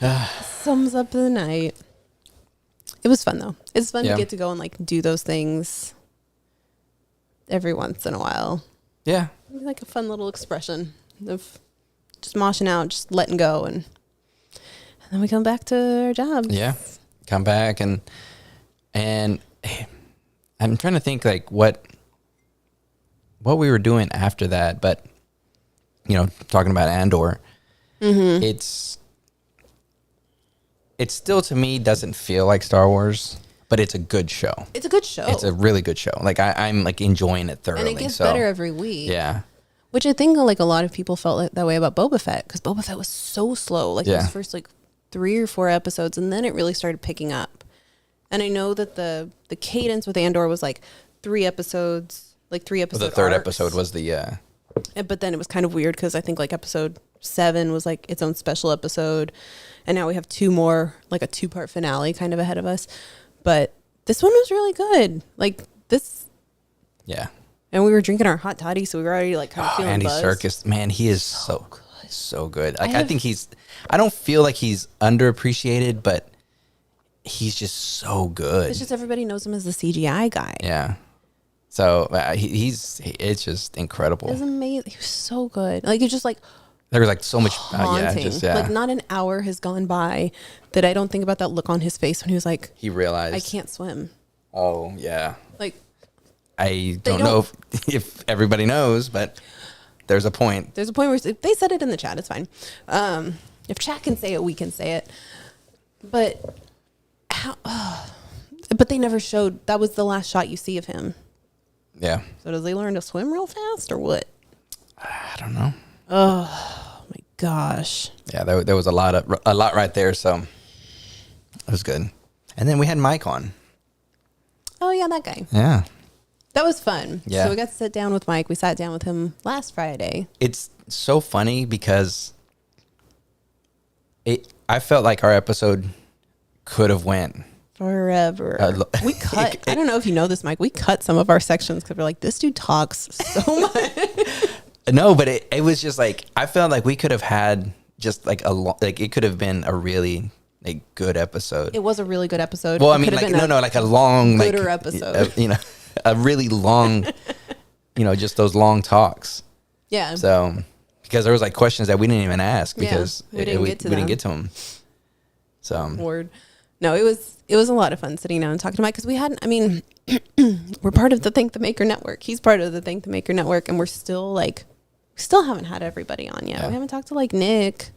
that sums up the night. It was fun though. It's fun to get to go and like do those things every once in a while. Yeah. Like a fun little expression of just moshing out, just letting go. And then we come back to our jobs. Yeah. Come back and I'm trying to think like what we were doing after that, but talking about Andor, it's still to me doesn't feel like Star Wars, but it's a good show. It's a good show. It's a really good show. Like I'm like enjoying it thoroughly. And it gets better every week. Yeah. Which I think like a lot of people felt that way about Boba Fett because Boba Fett was so slow. Like those first like 3 or 4 episodes, and then it really started picking up. And I know that the cadence with Andor was like 3 episodes, like 3 episodes. The third episode was the But then it was kind of weird because I think like episode 7 was like its own special episode, and now we have 2 more, like a 2-part finale kind of ahead of us. But this one was really good. Like this. Yeah. And we were drinking our hot toddy, so we were already like kind of feeling Andy buzzed. Serkis, man, he is so good. Like I think I don't feel like he's underappreciated, but he's just so good. It's just everybody knows him as the CGI guy. Yeah. So it's just incredible. It was amazing. He was so good. Like it's just like there was like so much. haunting. Like not an hour has gone by that I don't think about that look on his face when he was like, he realized I can't swim. Oh yeah. Like I don't know if everybody knows, but there's a point. There's a point where they said it in the chat. It's fine. If chat can say it, we can say it. But but they never showed. That was the last shot you see of him. Yeah. So does he learn to swim real fast or what? I don't know. Oh my gosh. Yeah, there was a lot right there. So it was good. And then we had Mike on. Oh yeah, that guy. Yeah. That was fun. Yeah. So we got to sit down with Mike. We sat down with him last Friday. It's so funny because I felt like our episode could have went forever. We cut. I don't know if you know this, Mike. We cut some of our sections because we're like, this dude talks so much. No, but it was just like I felt like we could have had just like it could have been a really good episode. It was a really good episode. Well, I mean, like like a long, gooder episode. A really long, just those long talks. Yeah. So because there was like questions that we didn't even ask because we didn't get to them. So word. No, it was a lot of fun sitting down and talking to Mike because we hadn't. I mean, we're part of the Thank the Maker network. He's part of the Thank the Maker network, and we still haven't had everybody on yet. Yeah. We haven't talked to like Nick.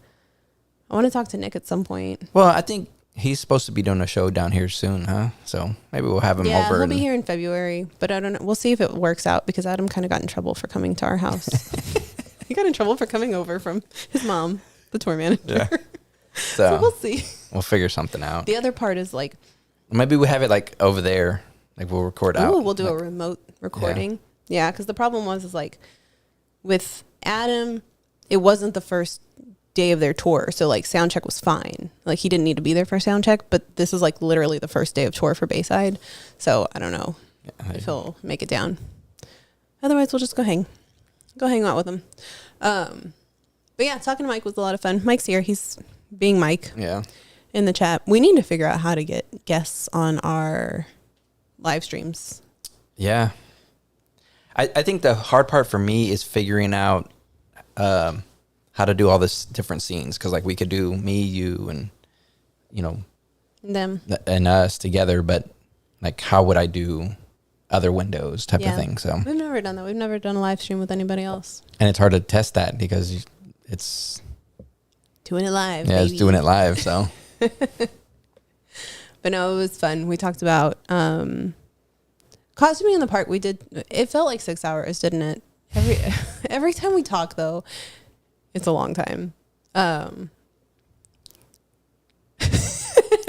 I want to talk to Nick at some point. Well, I think he's supposed to be doing a show down here soon, huh? So maybe we'll have him over. Yeah, he'll be here in February, but I don't know. We'll see if it works out because Adam kind of got in trouble for coming to our house. He got in trouble for coming over from his mom, the tour manager. Yeah. So we'll see. We'll figure something out. The other part is like maybe we have it like over there. Like we'll record out. We'll do a remote recording. Yeah, because the problem was like with Adam, it wasn't the first day of their tour. So like sound check was fine. Like he didn't need to be there for sound check, but this is like literally the first day of tour for Bayside. So I don't know if he'll make it down. Otherwise we'll just go hang out with him. But yeah, talking to Mike was a lot of fun. Mike's here. He's being Mike. Yeah. In the chat. We need to figure out how to get guests on our live streams. Yeah. I think the hard part for me is figuring out how to do all this different scenes. Because like we could do me, you, and them and us together. But like how would I do other windows type of thing? So we've never done that. We've never done a live stream with anybody else. And it's hard to test that because it's doing it live. Yeah, baby. it's doing it live. So. But no, it was fun. We talked about costuming in the park. It felt like 6 hours, didn't it? Every time we talk though, it's a long time.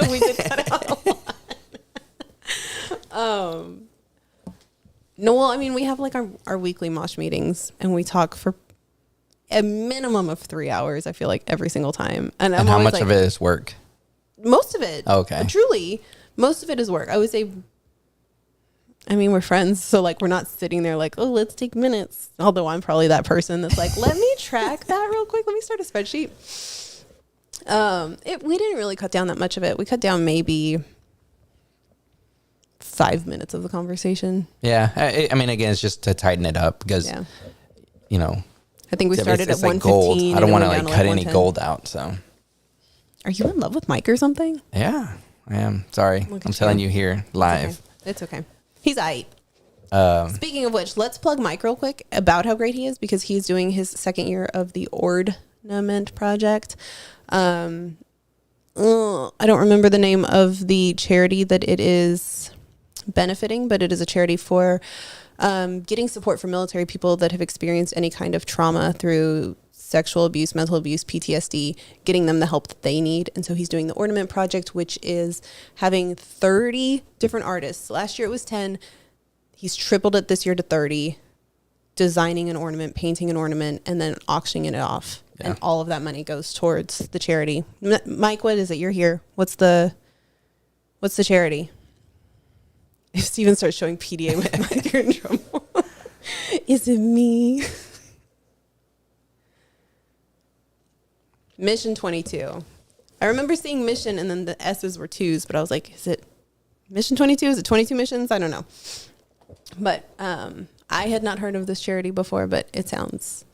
We did cut out a lot. No, well, I mean, we have like our weekly mosh meetings and we talk for a minimum of 3 hours, I feel like, every single time. And how much of it is work? Most of it. Oh, okay. Truly, most of it is work. I would say, I mean, we're friends, so like we're not sitting there like, oh, let's take minutes. Although I'm probably that person that's like, let me track that real quick. Let me start a spreadsheet. We didn't really cut down that much of it. We cut down maybe 5 minutes of the conversation. Yeah. I mean, again, it's just to tighten it up because, I think we started at 1:15. Gold. I don't want to like cut any gold out. So, are you in love with Mike or something? Yeah, I am. Sorry, I'm telling you here live. It's okay. He's aight. Speaking of which, let's plug Mike real quick about how great he is because he's doing his second year of the Ornament project. I don't remember the name of the charity that it is benefiting, but it is a charity for getting support for military people that have experienced any kind of trauma through sexual abuse, mental abuse, PTSD, getting them the help that they need. And so he's doing the Ornament project, which is having 30 different artists. Last year it was 10. He's tripled it this year to 30, designing an ornament, painting an ornament, and then auctioning it off. Yeah. And all of that money goes towards the charity. Mike, what is it? You're here. What's the charity? If Steven starts showing PDA with Mike, you're in trouble. Is it me? Mission 22. I remember seeing mission and then the S's were 2s, but I was like, is it Mission 22? Is it 22 missions? I don't know. But I had not heard of this charity before, but it sounds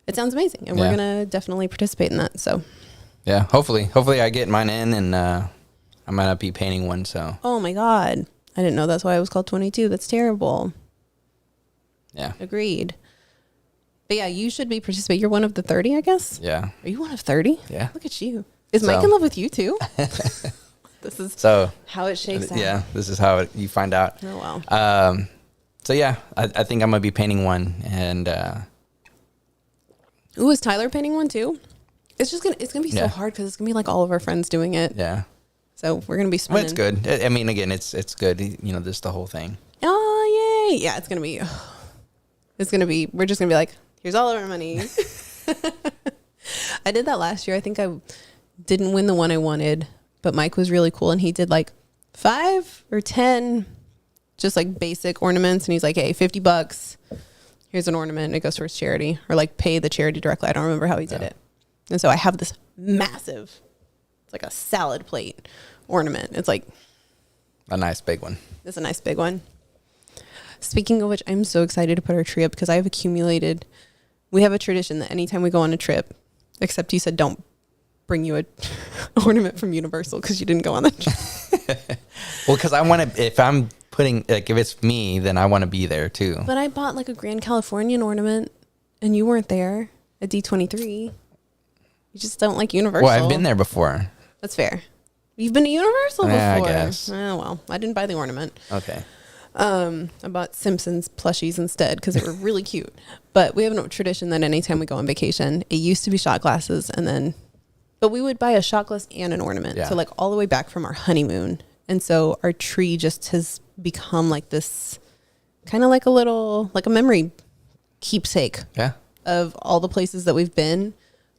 amazing. And we're going to definitely participate in that. So yeah, hopefully I get mine in and I might not be painting one. So, oh my God. I didn't know that's why it was called 22. That's terrible. Yeah. Agreed. But yeah, you should be participating. You're one of the 30, I guess? Yeah. Are you one of 30? Yeah. Look at you. Is Mike in love with you too? This is how it shakes out. Yeah, this is how you find out. Oh, wow. So yeah, I think I'm going to be painting one. And ooh, is Tyler painting one too? It's gonna be so hard because it's going to be like all of our friends doing it. Yeah. So we're going to be spending. Well, it's good. I mean, again, it's good. This the whole thing. Oh, yay. Yeah, we're just going to be like, here's all of our money. I did that last year. I think I didn't win the one I wanted, but Mike was really cool. And he did like 5 or 10, just like basic ornaments. And he's like, hey, $50. Here's an ornament. It goes towards charity, or like pay the charity directly. I don't remember how he did it. And so I have this massive, it's like a salad plate ornament. It's like a nice big one. It's a nice big one. Speaking of which, I'm so excited to put our tree up because we have a tradition that anytime we go on a trip, except you said don't bring you a ornament from Universal because you didn't go on that trip. Well, because I want to, if I'm putting, like if it's me, then I want to be there too. But I bought like a Grand Californian ornament and you weren't there at D23. You just don't like Universal. Well, I've been there before. That's fair. You've been to Universal before. I guess. Oh, well, I didn't buy the ornament. Okay. I bought Simpsons plushies instead because they were really cute. But we have no tradition that anytime we go on vacation, it used to be shot glasses but we would buy a shot glass and an ornament. Yeah. So like all the way back from our honeymoon. And so our tree just has become like this kind of like a memory keepsake of all the places that we've been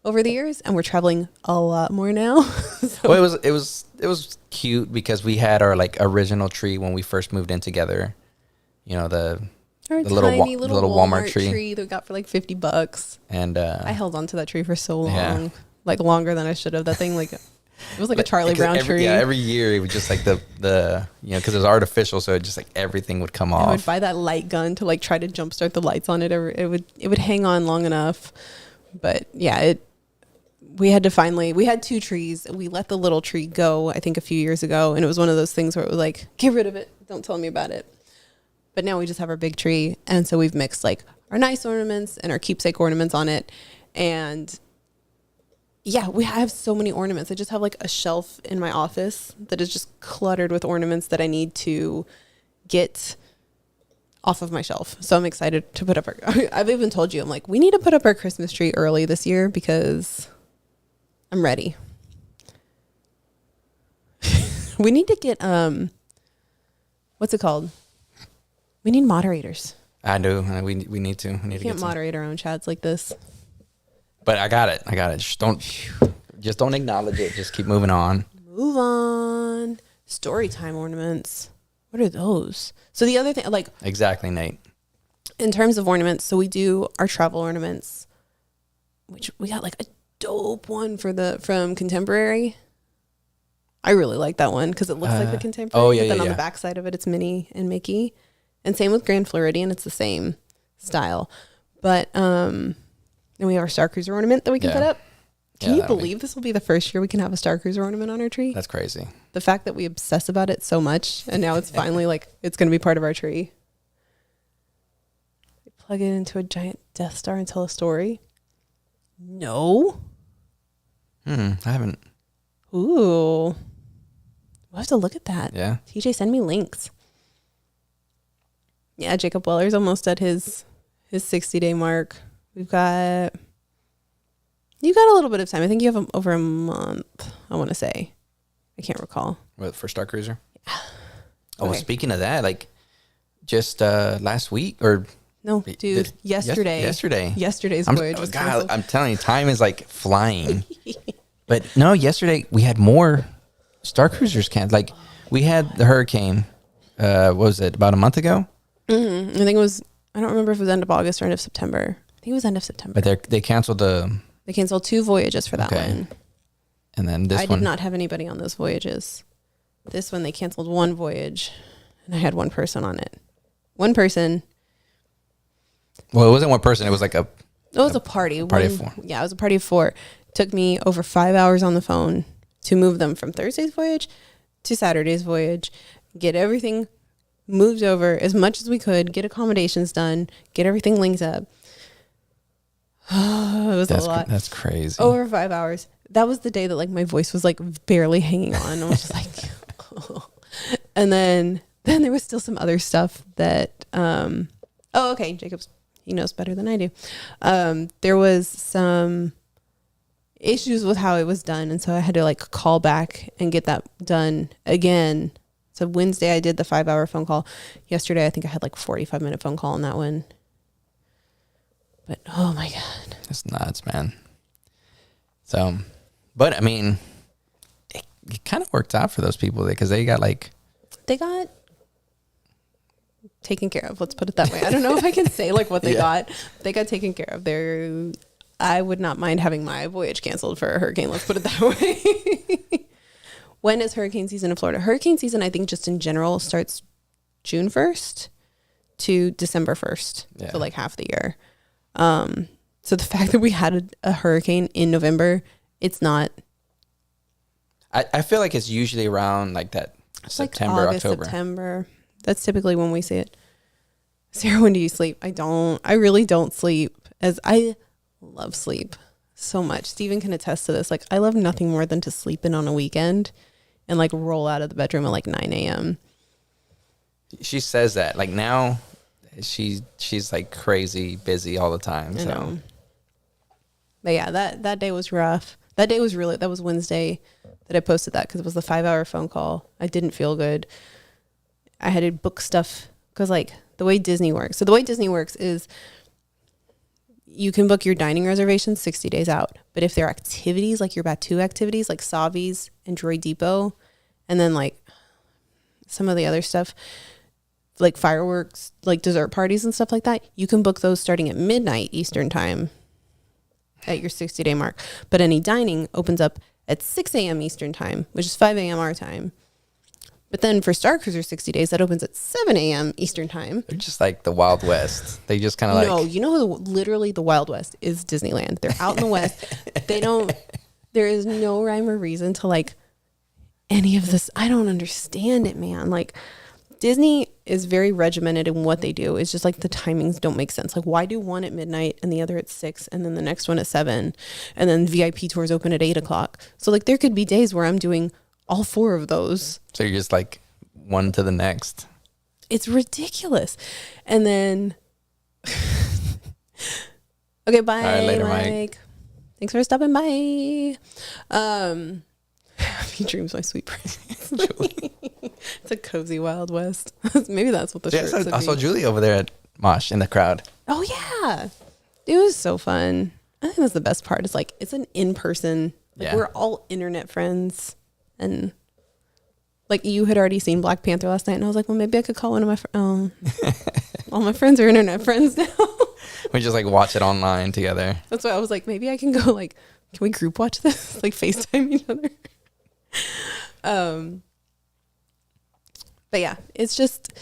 over the years, and we're traveling a lot more now. So, Well, it was cute because we had our like original tree when we first moved in together. You know, the tiny little Walmart tree that we got for like $50. and I held on to that tree for so long, like longer than I should have. That thing, like, it was like a Charlie Brown tree. Yeah, every year it was just like the because it was artificial, so it just like everything would come off. I would buy that light gun to like try to jumpstart the lights on it. It would hang on long enough, but yeah, we had 2 trees. We let the little tree go, I think a few years ago. And it was one of those things where it was like, get rid of it. Don't tell me about it. But now we just have our big tree. And so we've mixed like our nice ornaments and our keepsake ornaments on it. And yeah, we have so many ornaments. I just have like a shelf in my office that is just cluttered with ornaments that I need to get off of my shelf. So I'm excited to put up I've even told you, I'm like, we need to put up our Christmas tree early this year because I'm ready. We need to get, what's it called? We need moderators. I do. We need to. We Can't moderate our own chats like this. But I got it. Just don't acknowledge it. Just keep moving on. Move on. Story time ornaments. What are those? So the other thing, like, Exactly, Nate. in terms of ornaments, so we do our travel ornaments, which we got like a dope one from Contemporary. I really like that one because it looks like the Contemporary. Oh, yeah, but then yeah, on yeah. the back side of it, it's Minnie and Mickey. And same with Grand Floridian. It's the same style. But then we have our Star Cruiser ornament that we can Yeah. put up. Can Yeah, you that'll be- believe this will be the first year we can have a Star Cruiser ornament on our tree? That's crazy. The fact that we obsess about it so much, and now it's finally like it's going to be part of our tree. Plug it into a giant Death Star and tell a story. No. I haven't. Ooh. We'll have to look at that. Yeah. TJ, send me links. Yeah, Jacob Weller's almost at his 60-day mark. You've got a little bit of time. I think you have over a month, I want to say. I can't recall. What, for Star Cruiser? Yeah. Oh, Okay. speaking of that, like just last week or No, dude, yesterday. Yesterday's voyage was canceled. I'm telling you, time is like flying. But no, yesterday we had more Star Cruisers canceled. Like we had the hurricane. What was it, about a month ago? I think it was, I don't remember if it was end of August or end of September. I think it was end of September. But they canceled They canceled 2 voyages for that one. And then this I one. did not have anybody on those voyages. This one, they canceled 1 voyage, and I had 1 person on it. 1 person. Well, it wasn't one person. It was like It was a party. Party of 4. Yeah, it was a party of 4. Took me over 5 hours on the phone to move them from Thursday's voyage to Saturday's voyage, get everything moved over as much as we could, get accommodations done, get everything linked up. It was a lot. That's crazy. Over 5 hours. That was the day that like my voice was like barely hanging on. I was just like, oh. And then there was still some other stuff that, okay, Jacob's, he knows better than I do. There was some issues with how it was done. And so I had to like call back and get that done again. So Wednesday I did the 5-hour phone call. Yesterday, I think I had like a 45-minute phone call on that one. But oh my God. It's nuts, man. So, but I mean, it kind of worked out for those people because they got taken care of. Let's put it that way. I don't know if I can say like what they got. They got taken care of. I would not mind having my voyage canceled for a hurricane. Let's put it that way. When is hurricane season in Florida? Hurricane season, I think just in general starts June 1st to December 1st. Yeah. So like half the year. So the fact that we had a hurricane in November, it's not. I feel like it's usually around like that September, like August, October. September. That's typically when we see it. Sarah, when do you sleep? I really don't sleep, as I love sleep so much. Steven can attest to this. Like I love nothing more than to sleep in on a weekend and like roll out of the bedroom at like 9 a.m. She says that like now she's like crazy busy all the time. I So know. But yeah, that day was rough. That was Wednesday that I posted that because it was the 5-hour phone call. I didn't feel good. I had to book stuff because like the way Disney works. So the way Disney works is you can book your dining reservations 60 days out. But if there are activities, like your Batu activities, like Savi's and Droid Depot, and then like some of the other stuff, like fireworks, like dessert parties and stuff like that, you can book those starting at midnight Eastern time at your 60-day mark. But any dining opens up at 6 a.m. Eastern time, which is 5 a.m. our time. But then for Star Cruiser 60 days, that opens at 7 a.m. Eastern time. They're just like the Wild West. They just kind of like... No, you know, literally the Wild West is Disneyland. They're out in the West. There is no rhyme or reason to like any of this. I don't understand it, man. Like Disney is very regimented in what they do. It's just like the timings don't make sense. Like why do one at midnight and the other at 6 and then the next one at 7 and then VIP tours open at 8 o'clock. So like there could be days where I'm doing all 4 of those. So you're just like one to the next. It's ridiculous. And then, okay, bye, all right, later, Mike. Thanks for stopping by. Happy dreams, my sweet prince. It's a cozy Wild West. Maybe that's what the shirt I saw Julie over there at Mosh in the crowd. Oh yeah, it was so fun. I think that's the best part. It's like it's an in-person. Like we're all internet friends, and like you had already seen Black Panther last night, and I was like, well, maybe I could call one of my all my friends are internet friends now. We just like watch it online together. That's why I was like, maybe I can go like, can we group watch this? Like FaceTime each other. But yeah, it's just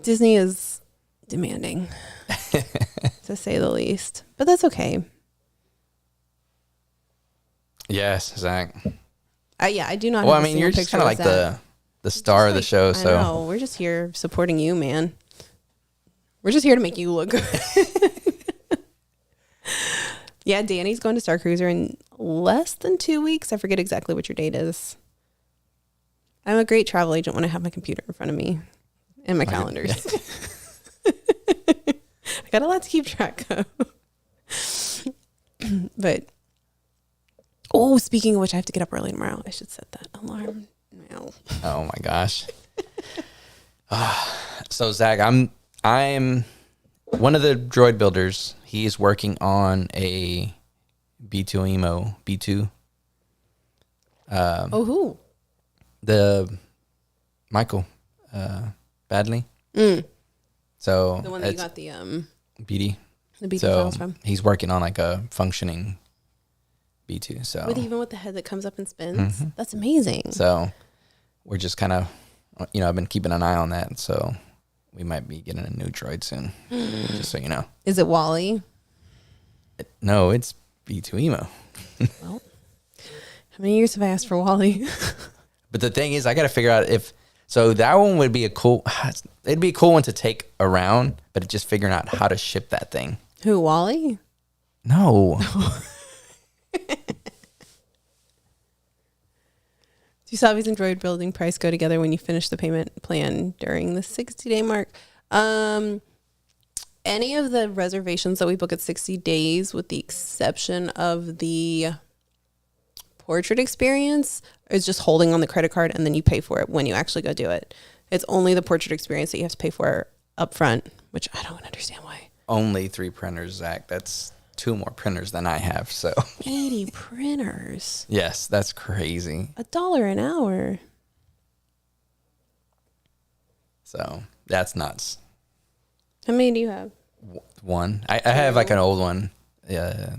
Disney is demanding to say the least, but that's okay. Yes, Zach. Yeah, I do not. Well, have I mean, you're just kind of like Zach. the star of the show. So I know. We're just here supporting you, man. We're just here to make you look good. Yeah, Danny's going to Star Cruiser in less than 2 weeks. I forget exactly what your date is. I'm a great travel agent when I have my computer in front of me and my calendars. I got a lot to keep track of. But, oh, speaking of which, I have to get up early tomorrow. I should set that alarm now. Oh my gosh. So Zach, I'm one of the droid builders. He's working on a B2 emo B2. Who? The Michael Badley. So The one that you got the BD. The B2 so files from. He's working on like a functioning B2. So Even with the head that comes up and spins. That's amazing. So we're just kind of, I've been keeping an eye on that. So we might be getting a new droid soon. Just so you know. Is it Wally? No, it's B2 emo. Well, how many years have I asked for Wally? But the thing is, I got to figure out so that one would be it'd be a cool one to take around, but it's just figuring out how to ship that thing. Who, Wally? No. Do Savi's and droid building price go together when you finish the payment plan during the 60-day mark? Any of the reservations that we book at 60 days, with the exception of the portrait experience, is just holding on the credit card and then you pay for it when you actually go do it. It's only the portrait experience that you have to pay for up front, which I don't understand why. Only 3 printers, Zach. That's 2 more printers than I have. So 80 printers. Yes, that's crazy. $1 an hour. So that's nuts. How many do you have? 1. I have like an old one. Yeah.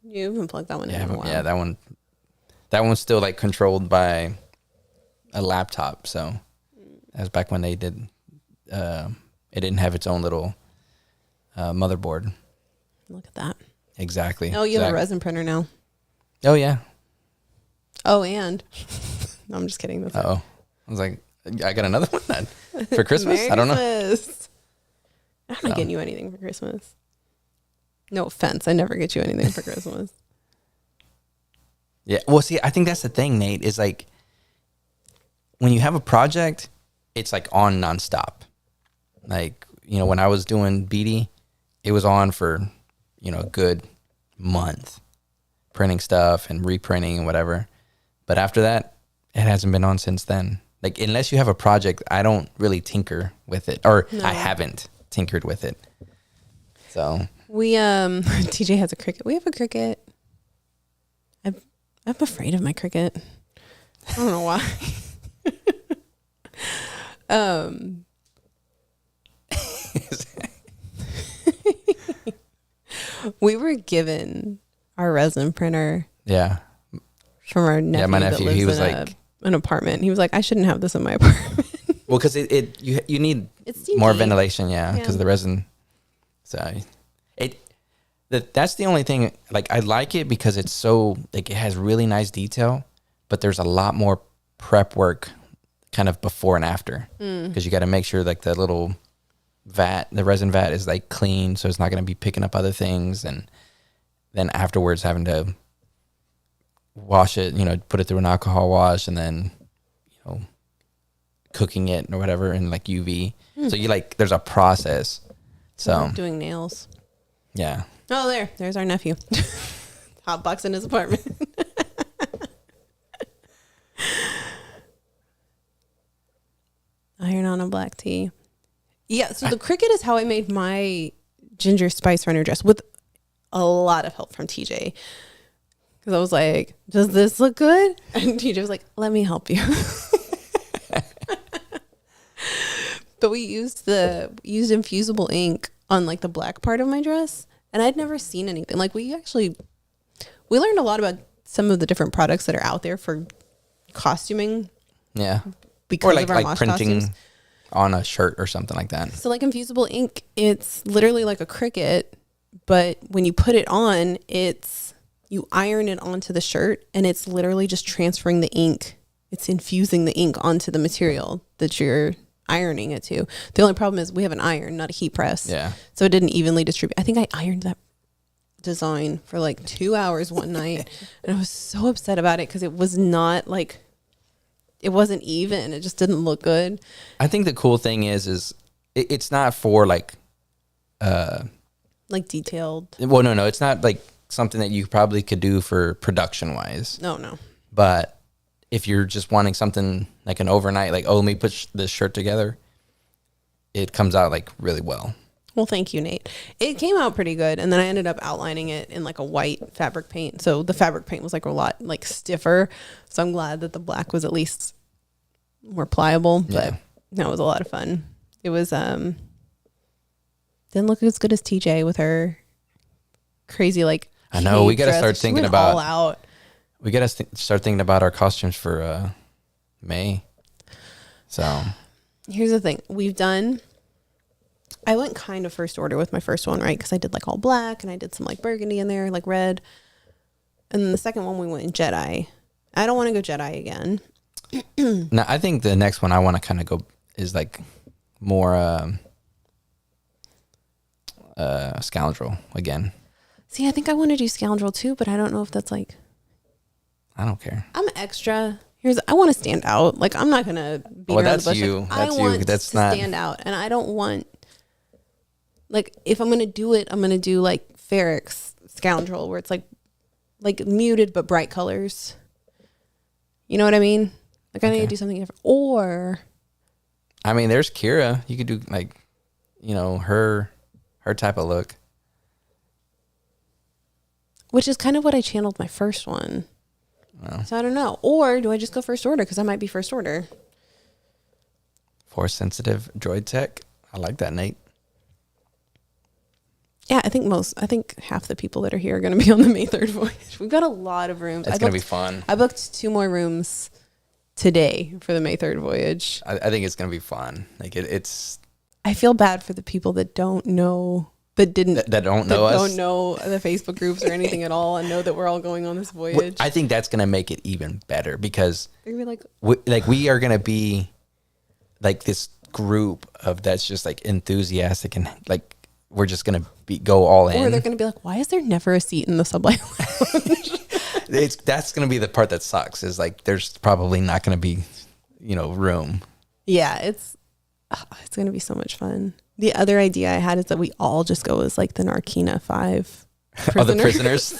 You haven't plugged that one in a while. Yeah, that one's still like controlled by a laptop. So that was back when they did. It didn't have its own little motherboard. Look at that. Exactly. Oh, you have a resin printer now. Oh yeah. Oh, and no, I'm just kidding. That's I was like, I got another one then for Christmas. Merry I don't know. Christmas. I'm not getting you anything for Christmas. No offense, I never get you anything for Christmas. Yeah. Well, see, I think that's the thing, Nate, is like when you have a project, it's like on nonstop. Like, when I was doing BD, it was on for, a good month, printing stuff and reprinting and whatever. But after that, it hasn't been on since then. Like, unless you have a project, I don't really tinker with it, or I haven't tinkered with it. So we TJ has a Cricut. We have a Cricut. I'm afraid of my Cricut. I don't know why. We were given our resin printer. Yeah. From our nephew. Yeah, my nephew. That lives He was in like an apartment. He was like, I shouldn't have this in my apartment. Well, because you need It's stinky. more ventilation, yeah, because Yeah. of the resin. So that's the only thing. Like, I like it because it's so like it has really nice detail, but there's a lot more prep work, kind of before and after, because you got to make sure like the little the resin vat is like clean, so it's not going to be picking up other things, and then afterwards having to wash it, put it through an alcohol wash, and then cooking it or whatever in like UV. So there's a process. So Like doing nails. yeah. Oh, there's our nephew. Hot box in his apartment. Iron on a black tea. Yeah, so the Cricut is how I made my ginger spice runner dress with a lot of help from TJ. Because I was like, does this look good? And TJ was like, let me help you. But we used infusible ink on like the black part of my dress. And I'd never seen anything. Like we learned a lot about some of the different products that are out there for costuming. Yeah. Because or of our like Mosh printing costumes. on a shirt or something like that. So like infusible ink, it's literally like a Cricut, but when you put it on, you iron it onto the shirt, and it's literally just transferring the ink. It's infusing the ink onto the material that you're ironing it to. The only problem is we have an iron, not a heat press. Yeah. So it didn't evenly distribute. I think I ironed that design for like 2 hours one night, and I was so upset about it because it was not like, it wasn't even. It just didn't look good. I think the cool thing is it's not for like detailed. Well, no, it's not like something that you probably could do for production wise. No. But if you're just wanting something like an overnight, like, let me put this shirt together, it comes out like really well. Well, thank you, Nate. It came out pretty good. And then I ended up outlining it in like a white fabric paint. So the fabric paint was like a lot like stiffer. So I'm glad that the black was at least more pliable. But that was a lot of fun. It was, didn't look as good as TJ with her crazy like. I know, we got to start thinking about all out. We got to start thinking about our costumes for May. So here's the thing. I went kind of first order with my first one, right? Because I did like all black and I did some like burgundy in there, like red. And then the second one we went in Jedi. I don't want to go Jedi again. now I think the next one I want to kind of go is like more Scoundrel again. See, I think I want to do Scoundrel too, but I don't know if that's like. I don't care. I'm extra. I want to stand out. Like I'm not gonna be around the bush. You. I want to stand out, and I don't want. Like if I'm gonna do it, I'm gonna do like Ferrick's Scoundrel, where it's like muted but bright colors. You know what I mean? Like I need to do something different. Or, I mean, there's Kira. You could do like, her type of look. Which is kind of what I channeled my first one. Well, so I don't know. Or do I just go first order? Because I might be first order. Force sensitive droid tech. I like that, Nate. Yeah, I think half the people that are here are going to be on the May 3rd voyage. We've got a lot of rooms. It's going to be fun. I booked 2 more rooms today for the May 3rd voyage. I think it's going to be fun. Like it's. I feel bad for the people that don't know, that don't know the Facebook groups or anything at all, and know that we're all going on this voyage. I think that's going to make it even better because they're gonna be like, we are going to be like this group of that's just like enthusiastic and like we're just going to go all in. Or they're going to be like, why is there never a seat in the subway lounge? That's going to be the part that sucks is like there's probably not going to be room. Yeah, it's going to be so much fun. The other idea I had is that we all just go as like the Narkina 5 prisoners. Oh, the prisoners.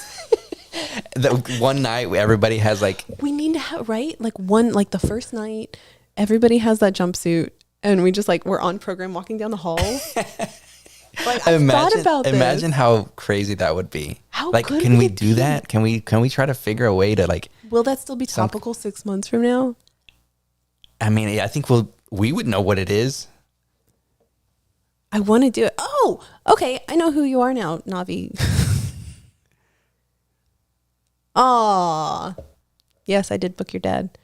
The one night everybody has like. We need to have the first night, everybody has that jumpsuit, and we just like we're on program walking down the hall. Like, I've thought about this. Imagine how crazy that would be. How like, good can would we it do be? that? Can we try to figure a way to like? Will that still be topical 6 months from now? I mean, yeah, I think we would know what it is. I want to do it. Oh, okay. I know who you are now, Navi. Aw. Yes, I did book your dad.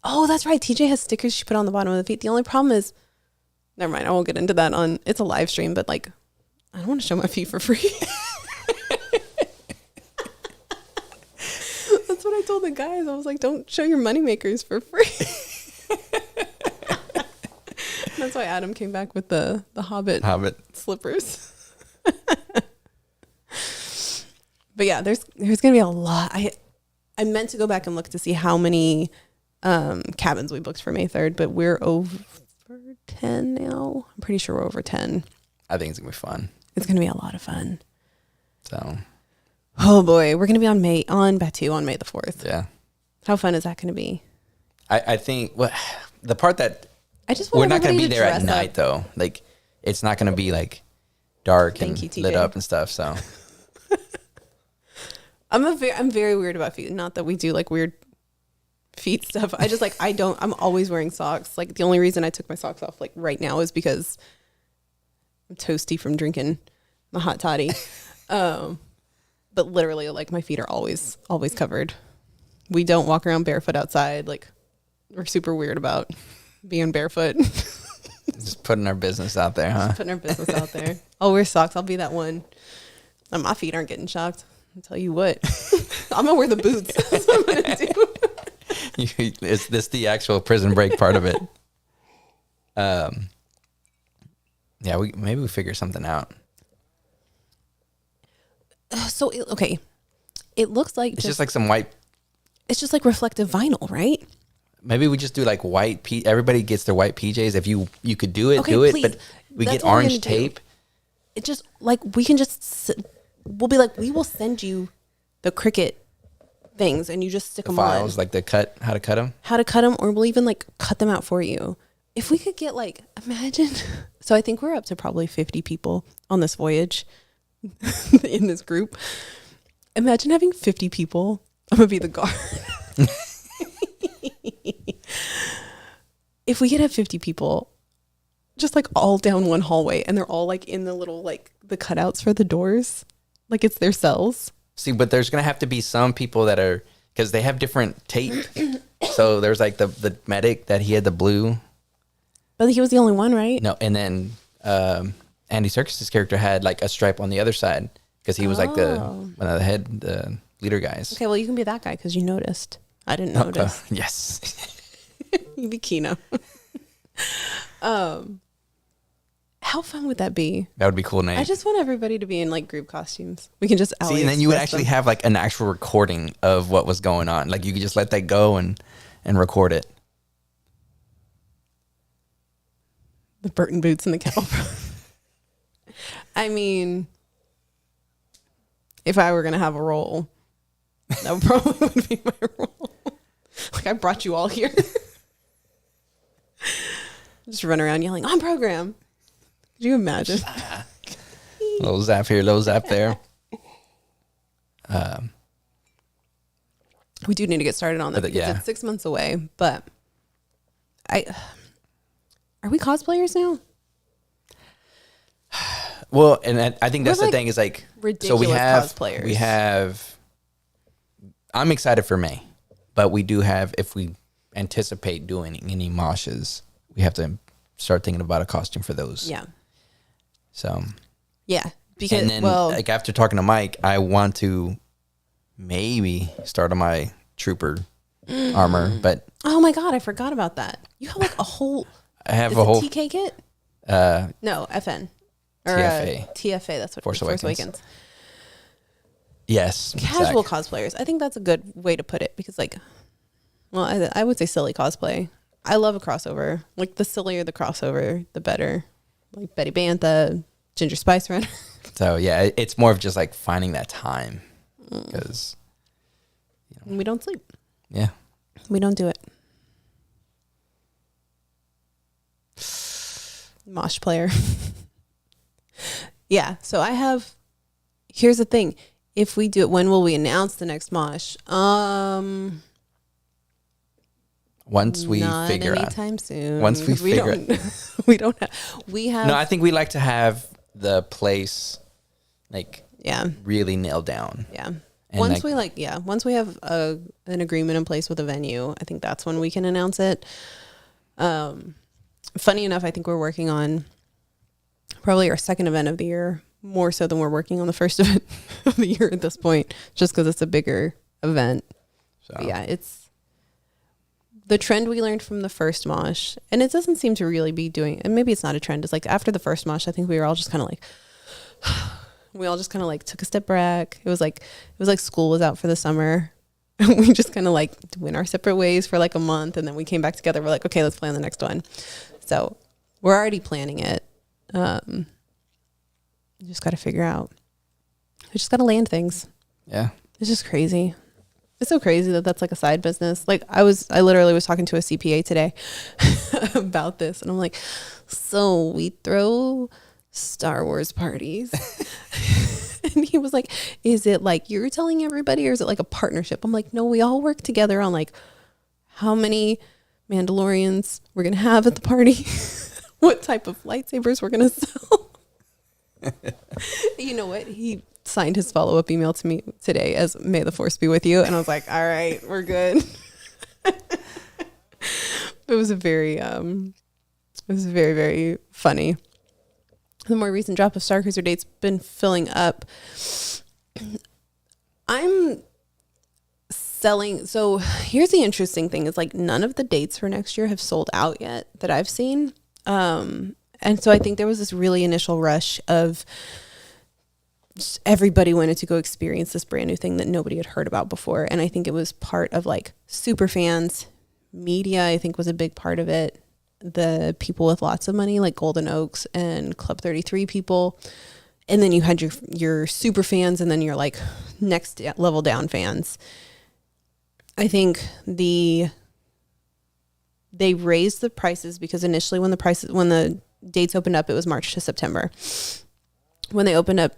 Oh, that's right. TJ has stickers she put on the bottom of the feet. The only problem is, never mind. I won't get into that it's a live stream, but like, I don't want to show my feet for free. That's what I told the guys. I was like, don't show your moneymakers for free. That's why Adam came back with the Hobbit slippers. But yeah, there's gonna be a lot. I meant to go back and look to see how many cabins we booked for May 3rd, but we're over 10 now. I'm pretty sure we're over 10. I think it's gonna be fun. It's gonna be a lot of fun. So, oh boy, we're gonna be on Batu on May the 4th. Yeah. How fun is that gonna be? I think the part that I just want we're not gonna be to there at dress night up. though. Like, it's not gonna be like dark and lit up and stuff. So. I'm very weird about feet. Not that we do like weird feet stuff. I just like, I'm always wearing socks. Like the only reason I took my socks off like right now is because I'm toasty from drinking my hot toddy. But literally like my feet are always covered. We don't walk around barefoot outside. Like we're super weird about being barefoot. Just putting our business out there, huh? Just putting our business out there. I'll wear socks. I'll be that one. And my feet aren't getting shocked. I'll tell you what, I'm gonna wear the boots. That's what I'm gonna do. Is this the actual prison break part of it? Yeah, maybe we figure something out. So okay, it looks like it's just like some white. It's just like reflective vinyl, right? Maybe we just do like white. Everybody gets their white PJs. If you could do it, okay, do it. Please. But we That's get what orange tape. It just like we can just. We'll be like, we will send you the Cricut things and you just stick them files, on. like how to cut them, or we'll even like cut them out for you. If we could get like, imagine. So I think we're up to probably 50 people on this voyage in this group. Imagine having 50 people. I'm going to be the guard. If we could have 50 people just like all down one hallway and they're all like in the little, like the cutouts for the doors. Like it's their cells. See, but there's going to have to be some people that are, because they have different tape. So there's like the medic that he had the blue. But he was the only one, right? No, and then Andy Serkis's character had like a stripe on the other side because he was like the leader guys. Okay, well you can be that guy because you noticed. I didn't notice. Yes. You be Kino. How fun would that be? That would be cool, Nate. I just want everybody to be in like group costumes. We can just see, and then you would actually have like an actual recording of what was going on. Like you could just let that go and record it. The Burton boots and the kettle. I mean, if I were gonna have a role, that probably would be my role. Like I brought you all here. Just run around yelling, on program. Could you imagine? Little zap here, little zap there. We do need to get started on that because it's 6 months away. But are we cosplayers now? Well, and I think that's the thing is like ridiculous cosplayers. We have. I'm excited for May, but we do have, if we anticipate doing any moshes, we have to start thinking about a costume for those. Yeah. So. Yeah, because and then like after talking to Mike, I want to maybe start on my trooper armor, but oh my god, I forgot about that. You have like a whole. I have a whole TK kit. No, FN or TFA. TFA. That's what Force Awakens. Yes, casual cosplayers. I think that's a good way to put it because, like, well, I would say silly cosplay. I love a crossover. Like the sillier the crossover, the better. Like Betty Bantha, Ginger Spice Runner. So yeah, it's more of just like finding that time because we don't sleep. Yeah, we don't do it. Mosh player. Yeah. So here's the thing. If we do it, when will we announce the next Mosh? Once we not figure out. anytime soon. Once we figure it. We have. No, I think we like to have the place like Yeah. really nailed down. Yeah. And Once we have an agreement in place with a venue, I think that's when we can announce it. Funny enough, I think we're working on probably our second event of the year, more so than we're working on the first event of the year at this point, just because it's a bigger event. So But yeah, it's the trend we learned from the first Mosh, and it doesn't seem to really be doing, and maybe it's not a trend. It's like after the first Mosh, I think we were all just kind of like, we all just kind of like took a step back. It was like school was out for the summer. We just kind of like went our separate ways for like a month, and then we came back together. We're like, okay, let's plan the next one. So we're already planning it. You just got to figure out. We just got to land things. yeah. It's just crazy. It's so crazy that that's like a side business. Like I literally was talking to a CPA today about this, and I'm like, so we throw Star Wars parties. And he was like, is it like you're telling everybody, or is it like a partnership? I'm like, no, we all work together on like how many Mandalorians we're going to have at the party, what type of lightsabers we're going to sell. You know what? He signed his follow-up email to me today as "May the Force be with you," and I was like, all right, we're good. It was very, very funny. The more recent drop of Star Cruiser dates been filling up. I'm selling. So here's the interesting thing is like none of the dates for next year have sold out yet that I've seen. And so I think there was this really initial rush of just everybody wanted to go experience this brand new thing that nobody had heard about before. And I think it was part of like super fans, media, I think was a big part of it. The people with lots of money like Golden Oaks and Club 33 people. And then you had your super fans, and then your like next level down fans. I think they raised the prices because initially when the dates opened up, it was March to September. When they opened up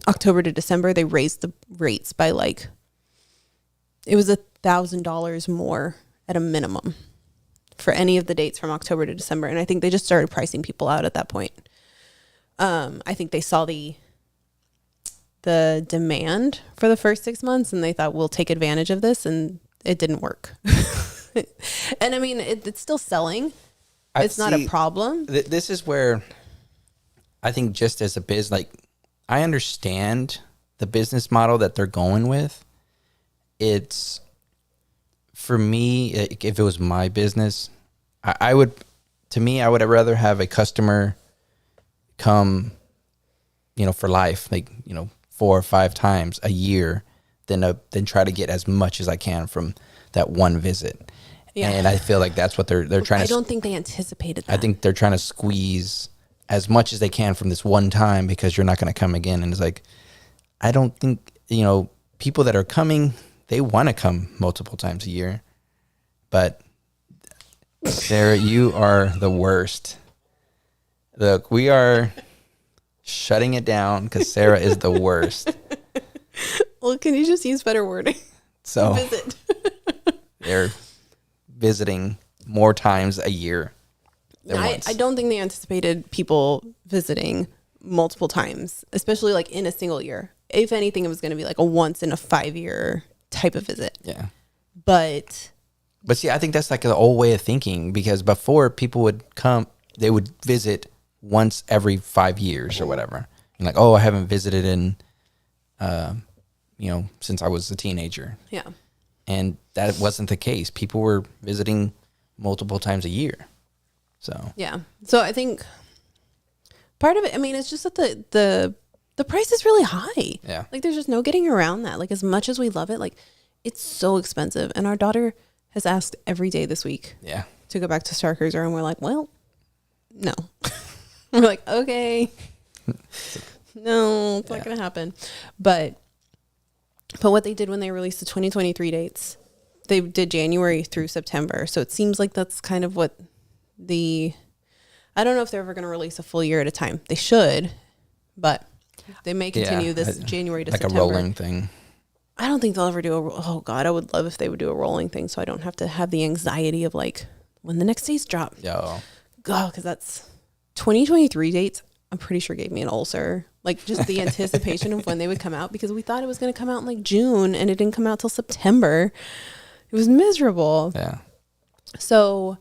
October to December, they raised the rates by like, it was $1,000 more at a minimum for any of the dates from October to December. And I think they just started pricing people out at that point. I think they saw the demand for the first 6 months, and they thought we'll take advantage of this, and it didn't work. And I mean, it's still selling. It's not a problem. This is where I think just as a biz, like I understand the business model that they're going with. It's for me, if it was my business, I would rather have a customer come, for life, like, 4 or 5 times a year than try to get as much as I can from that one visit. Yeah. And I feel like that's what they're trying to. I don't think they anticipated that. I think they're trying to squeeze as much as they can from this one time because you're not going to come again. And it's like, I don't think, people that are coming, they want to come multiple times a year. But Sarah, you are the worst. Look, we are shutting it down because Sarah is the worst. Well, can you just use better wording? So visit. They're visiting more times a year than once. I don't think they anticipated people visiting multiple times, especially like in a single year. If anything, it was going to be like a once in a 5-year type of visit. Yeah. But see, I think that's like the old way of thinking, because before people would come, they would visit once every 5 years or whatever. And like, oh, I haven't visited in, since I was a teenager. Yeah. And that wasn't the case. People were visiting multiple times a year. So yeah. So I think part of it, I mean, it's just that the price is really high. Yeah. Like there's just no getting around that. Like as much as we love it, like it's so expensive. And our daughter has asked every day this week to go back to Star Cruiser. And we're like, well, no. We're like, okay. No, it's not going to happen. But what they did when they released the 2023 dates, they did January through September. So it seems like that's kind of what I don't know if they're ever going to release a full year at a time. They should, but they may continue this January to like September. a rolling thing. I don't think they'll ever do oh God, I would love if they would do a rolling thing so I don't have to have the anxiety of like when the next dates drop. Yo. God, because that's 2023 dates. I'm pretty sure gave me an ulcer. Like just the anticipation of when they would come out, because we thought it was going to come out in like June and it didn't come out till September. It was miserable. Yeah. So,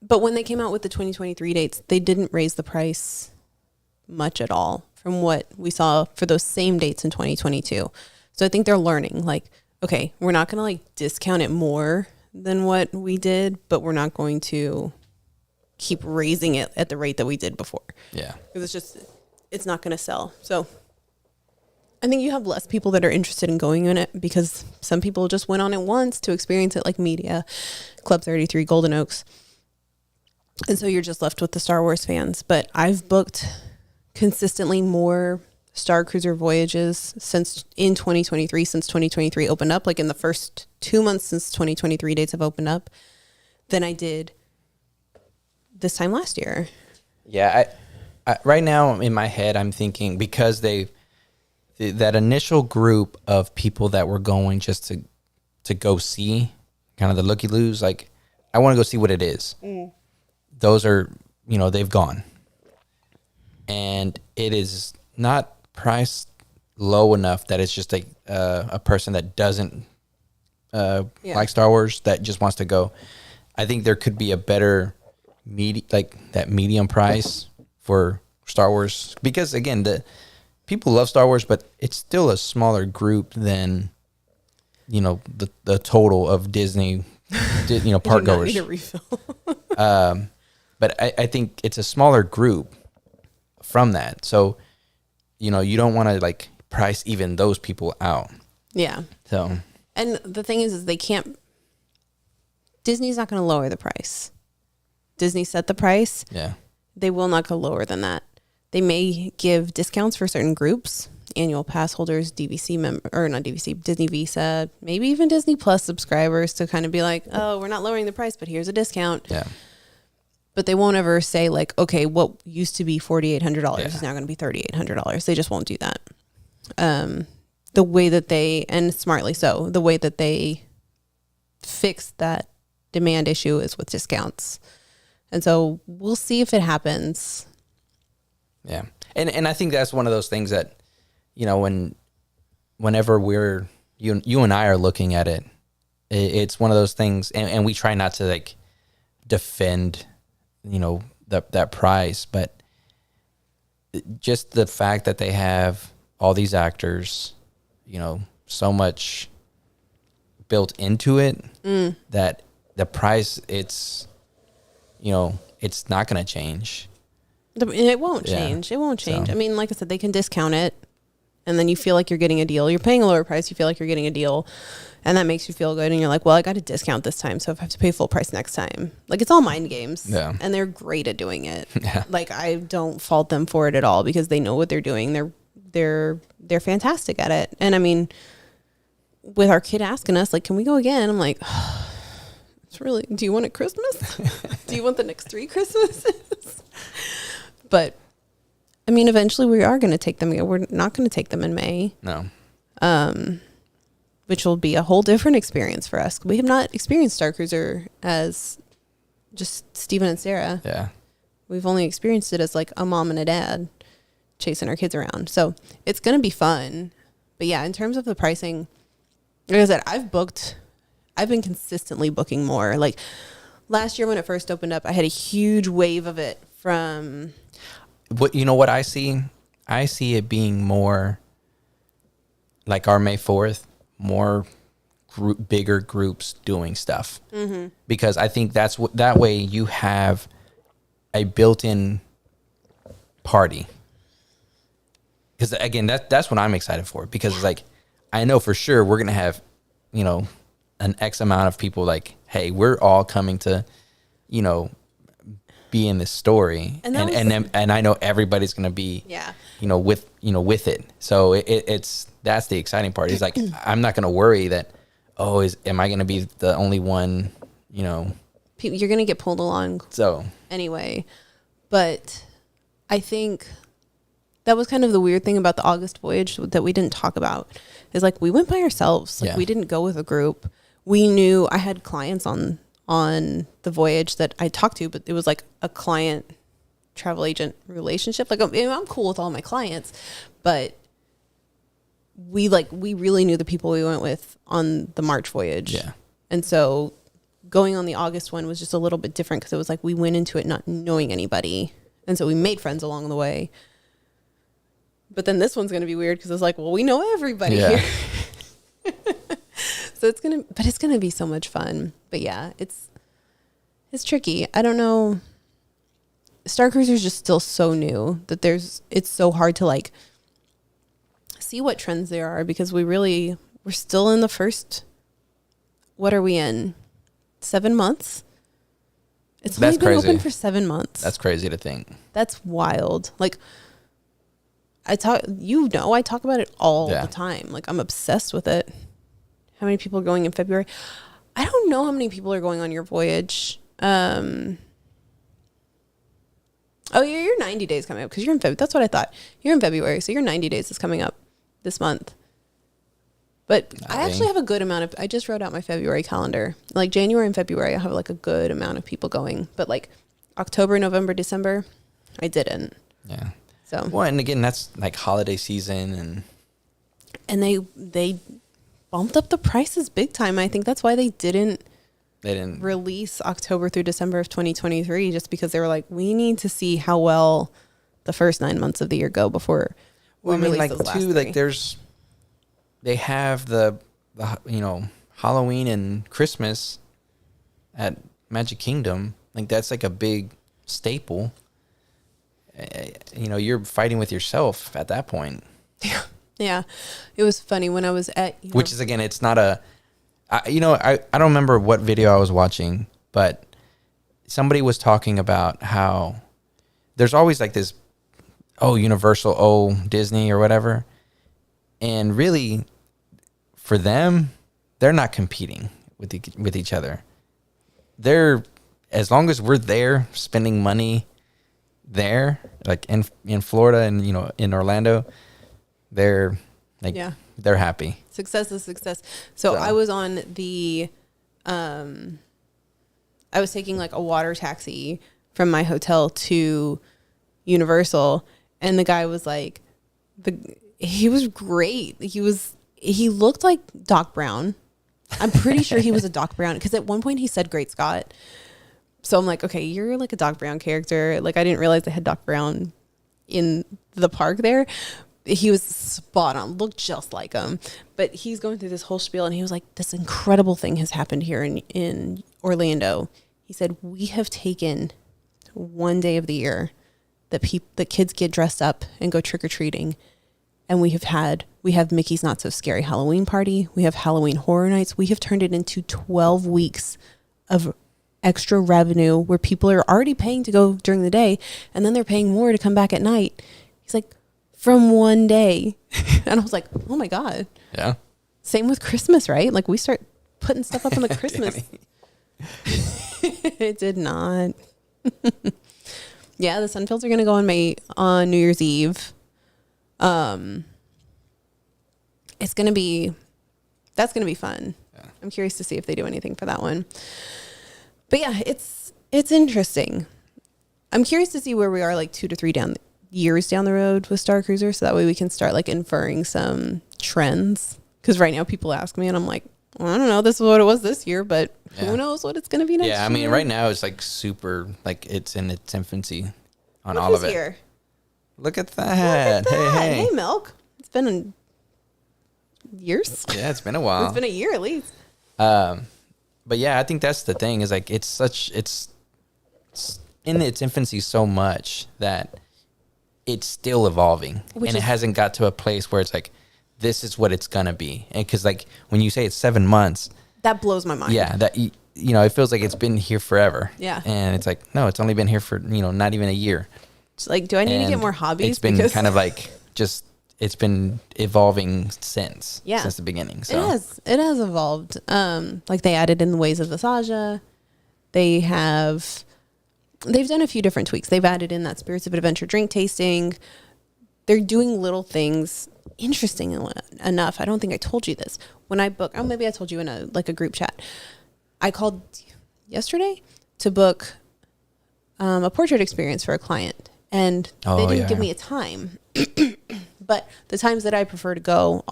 but when they came out with the 2023 dates, they didn't raise the price much at all from what we saw for those same dates in 2022. So I think they're learning like, okay, we're not going to like discount it more than what we did, but we're not going to keep raising it at the rate that we did before. Yeah. Because it's not going to sell. So I think you have less people that are interested in going in it because some people just went on it once to experience it, like Media, Club 33, Golden Oaks. And so you're just left with the Star Wars fans. But I've booked consistently more Star Cruiser voyages in 2023, since 2023 opened up, like in the first 2 months since 2023 dates have opened up, than I did this time last year. Yeah. I right now in my head, I'm thinking because that initial group of people that were going just to go see kind of the looky-loos, like I want to go see what it is. Those are, they've gone. And it is not priced low enough that it's just a person that doesn't like Star Wars that just wants to go. I think there could be a better that medium price for Star Wars, because again, the people love Star Wars, but it's still a smaller group than the total of Disney park goers. Need a refill. But I think it's a smaller group from that, so you don't want to like price even those people out. Yeah. So, and the thing is they can't. Disney's not going to lower the price. Disney set the price. Yeah. They will not go lower than that. They may give discounts for certain groups, annual pass holders, DVC or not DVC, Disney Visa, maybe even Disney Plus subscribers, to kind of be like, oh, we're not lowering the price, but here's a discount. Yeah. But they won't ever say like, okay, what used to be $4,800 is now going to be $3,800. They just won't do that. The way that and smartly so, the way that they fix that demand issue is with discounts. And so we'll see if it happens. Yeah. And I think that's one of those things that, whenever you and I are looking at it, it's one of those things, and we try not to like defend, that price, but just the fact that they have all these actors, so much built into it, that the price, it's not going to change. It won't change. It won't change. So. I mean, like I said, they can discount it, and then you feel like you're getting a deal. You're paying a lower price. You feel like you're getting a deal, and that makes you feel good. And you're like, well, I got a discount this time, so if I have to pay full price next time, like it's all mind games. Yeah. And they're great at doing it. Yeah. Like I don't fault them for it at all, because they know what they're doing. They're fantastic at it. And I mean, with our kid asking us, like, can we go again? I'm like, it's really, do you want it Christmas? Do you want the next 3 Christmases? But I mean, eventually we are going to take them. We're not going to take them in May. No. Which will be a whole different experience for us. We have not experienced Star Cruiser as just Steven and Sarah. Yeah. We've only experienced it as like a mom and a dad chasing our kids around. So it's going to be fun. But yeah, in terms of the pricing, like I said, I've been consistently booking more. Like last year when it first opened up, I had a huge wave of it from... What I see? I see it being more like our May 4th, more bigger groups doing stuff. Mm-hmm. Because I think that way you have a built-in party. Because again, that's what I'm excited for. Because it's like, I know for sure we're gonna have, an X amount of people like, hey, we're all coming to, be in this story, and I know everybody's gonna be, with it. So that's the exciting part. It's like I'm not gonna worry that, am I gonna be the only one? You're gonna get pulled along. So anyway, but I think that was kind of the weird thing about the August voyage that we didn't talk about, is like we went by ourselves. Like we didn't go with a group. We knew I had clients on the voyage that I talked to, but it was like a client travel agent relationship. Like I'm cool with all my clients, but we really knew the people we went with on the March voyage. Yeah. And so going on the August one was just a little bit different because it was like we went into it not knowing anybody. And so we made friends along the way. But then this one's going to be weird because it's like, well, we know everybody here. So it's going to be so much fun. But yeah, it's tricky. I don't know. Star Cruiser is just still so new that it's so hard to like see what trends there are, because we're still in the first, what are we in? 7 months? It's only been open for 7 months. That's crazy to think. That's wild. Like I talk about it all the time. Like I'm obsessed with it. How many people are going in February? I don't know how many people are going on your voyage. Oh yeah, your 90 days coming up because you're in February. That's what I thought. You're in February, so your 90 days is coming up this month. But I actually have a good amount of, I just wrote out my February calendar. Like January and February, I have like a good amount of people going. But like October, November, December, I didn't. Yeah. So. Well, and again, that's like holiday season and they bumped up the prices big time. I think that's why they didn't release October through December of 2023, just because they were like, we need to see how well the first 9 months of the year go before we release like those last too, three. like they have the Halloween and Christmas at Magic Kingdom. Like that's like a big staple. You're fighting with yourself at that point. Yeah. It was funny when I was at... Which is, again, it's not a... I don't remember what video I was watching, but somebody was talking about how there's always like this, Universal, Disney or whatever. And really, for them, they're not competing with each other. They're, as long as we're there spending money there, like in Florida and, in Orlando, they're like, they're happy. Success is success. So I was on the, I was taking like a water taxi from my hotel to Universal, and the guy was like, he was great. He looked like Doc Brown. I'm pretty sure he was a Doc Brown, because at one point he said Great Scott. So I'm like, okay, you're like a Doc Brown character. Like I didn't realize they had Doc Brown in the park there. He was spot on, looked just like him. But he's going through this whole spiel, and he was like, this incredible thing has happened here in Orlando. He said, we have taken one day of the year that the kids get dressed up and go trick-or-treating. And we have Mickey's Not So Scary Halloween Party. We have Halloween Horror Nights. We have turned it into 12 weeks of extra revenue where people are already paying to go during the day, and then they're paying more to come back at night. He's like, from one day. And I was like, oh my God. Yeah. Same with Christmas, right? Like we start putting stuff up on the Christmas. It did not. Yeah, the Sunfields are going to go on New Year's Eve. That's going to be fun. Yeah. I'm curious to see if they do anything for that one. But yeah, it's interesting. I'm curious to see where we are like 2 to 3 years down the road with Star Cruiser, so that way we can start like inferring some trends. Because right now people ask me and I'm like, well, I don't know, this is what it was this year, but who knows what it's going to be next year. Yeah, I mean, right now it's like super, like it's in its infancy on all of it. Year? Look at that. Hey, Milk. It's been years. Yeah, it's been a while. It's been a year at least. But yeah, I think that's the thing, is like it's in its infancy so much that it's still evolving, and it hasn't got to a place where it's like, this is what it's gonna be. And because like when you say it's 7 months, that blows my mind. Yeah, that it feels like it's been here forever. Yeah, and it's like, no, it's only been here for not even a year. It's like, do I need to get more hobbies? It's been kind of like it's been evolving since the beginning. So it has evolved. Like they added in the Ways of the Saja. They've done a few different tweaks. They've added in that Spirits of Adventure drink tasting. they're doing little things. Interesting enough, I don't think I told you this. When I book, maybe I told you in a group chat. I called yesterday to book a portrait experience for a client, and they didn't give me a time. But the times that I prefer to go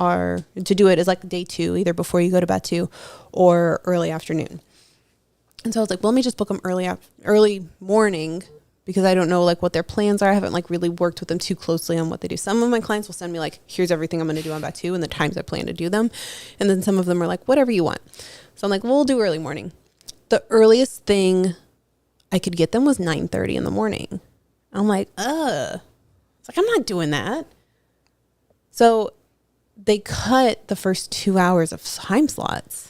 to do it is like day 2, either before you go to Batu or early afternoon. And so I was like, well, let me just book them early morning, because I don't know like what their plans are. I haven't like really worked with them too closely on what they do. Some of my clients will send me like, here's everything I'm going to do on Batu and the times I plan to do them. And then some of them are like, whatever you want. So I'm like, well, we'll do early morning. The earliest thing I could get them was 9:30 in the morning. I'm like, it's like, I'm not doing that. So they cut the first 2 hours of time slots.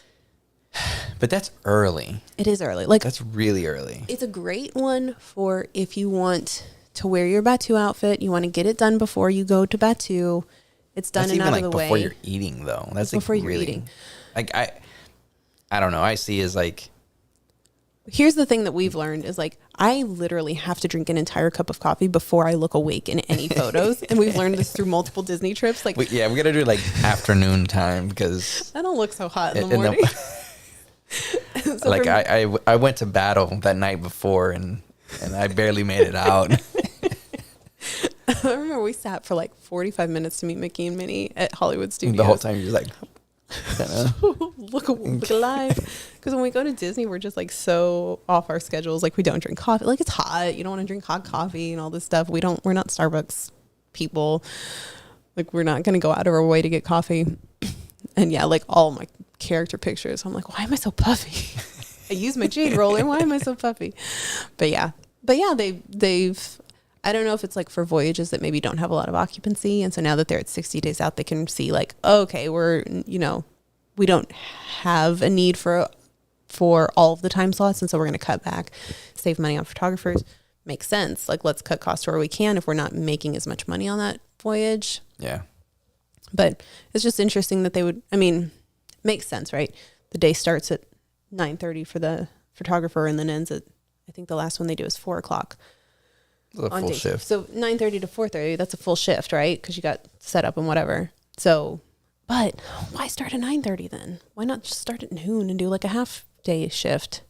But that's early. It is early. Like, that's really early. It's a great one for if you want to wear your Batu outfit, you want to get it done before you go to Batu. It's done and out of the way. Before you're eating, though. That's like before you're eating. Like I don't know. I see as like. Here's the thing that we've learned is like, I literally have to drink an entire cup of coffee before I look awake in any photos. And we've learned this through multiple Disney trips. Like, we got to do like afternoon time, because I don't look so hot in the morning. So like I went to battle that night before and I barely made it out. I remember we sat for like 45 minutes to meet Mickey and Minnie at Hollywood Studios. The whole time you're like, look alive. Because when we go to Disney, we're just like so off our schedules. Like, we don't drink coffee. Like, it's hot. You don't want to drink hot coffee and all this stuff. We're not Starbucks people. Like, we're not going to go out of our way to get coffee. And yeah, like all my character pictures, I'm like, why am I so puffy? I use my jade roller. Why am I so puffy? But yeah, they've, I don't know if it's like for voyages that maybe don't have a lot of occupancy. And so now that they're at 60 days out, they can see like, okay, we don't have a need for all of the time slots. And so we're going to cut back, save money on photographers. Makes sense. Like, let's cut costs where we can if we're not making as much money on that voyage. Yeah. But it's just interesting that they would, makes sense, right? The day starts at 9:30 for the photographer and then ends at, I think the last one they do is 4:00. A full shift. So 9:30 to 4:30, that's a full shift, right? Because you got set up and whatever. So, but why start at 9:30 then? Why not just start at noon and do like a half day shift?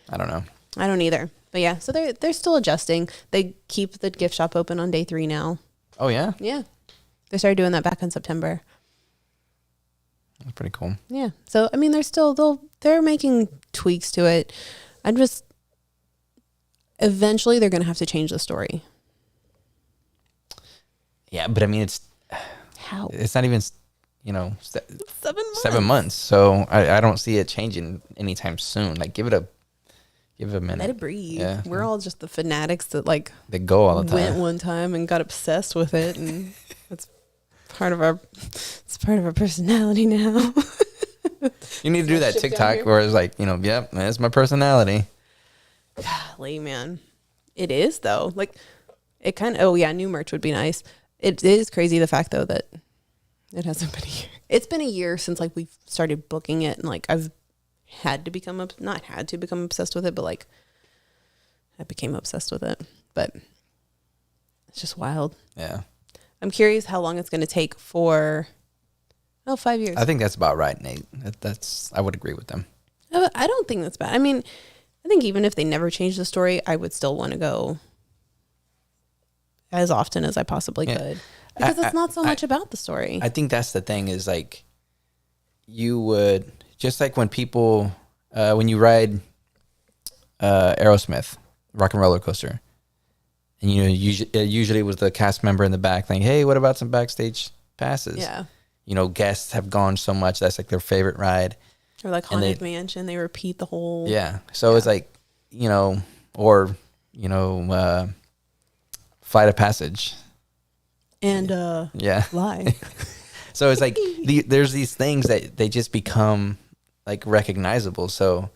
I don't know. I don't either. But yeah, so they're still adjusting. They keep the gift shop open on day 3 now. Oh yeah? Yeah. They started doing that back in September. That's pretty cool. Yeah. So, they're making tweaks to it. Eventually they're going to have to change the story. Yeah, but it's how? It's not even, 7 months. So I don't see it changing anytime soon. Like, give it a minute. Let it breathe. Yeah. We're all just the fanatics that like they go all the time. Went one time and got obsessed with it, and it's part of our personality now. You need to do that TikTok where it's like, yep, that's my personality. Golly, man. It is though. Like, it kind of, new merch would be nice. It is crazy the fact though that it hasn't been a year. It's been a year since like we've started booking it, and like I've not had to become obsessed with it, but like I became obsessed with it. But it's just wild. Yeah. I'm curious how long it's going to take for 5 years. I think that's about right, Nate. I would agree with them. I don't think that's bad. I think even if they never change the story, I would still want to go as often as I possibly could. Because it's not so much about the story. I think that's the thing is like, you would, just like when people, when you ride Aerosmith, Rock and Roller Coaster, and usually it was the cast member in the back like, hey, what about some backstage passes? Yeah. Guests have gone so much, that's like their favorite ride. Or like Haunted Mansion, they repeat the whole. Yeah. So it's like, or, Flight of Passage. And yeah. Lie. So it's like there's these things that they just become like recognizable. So,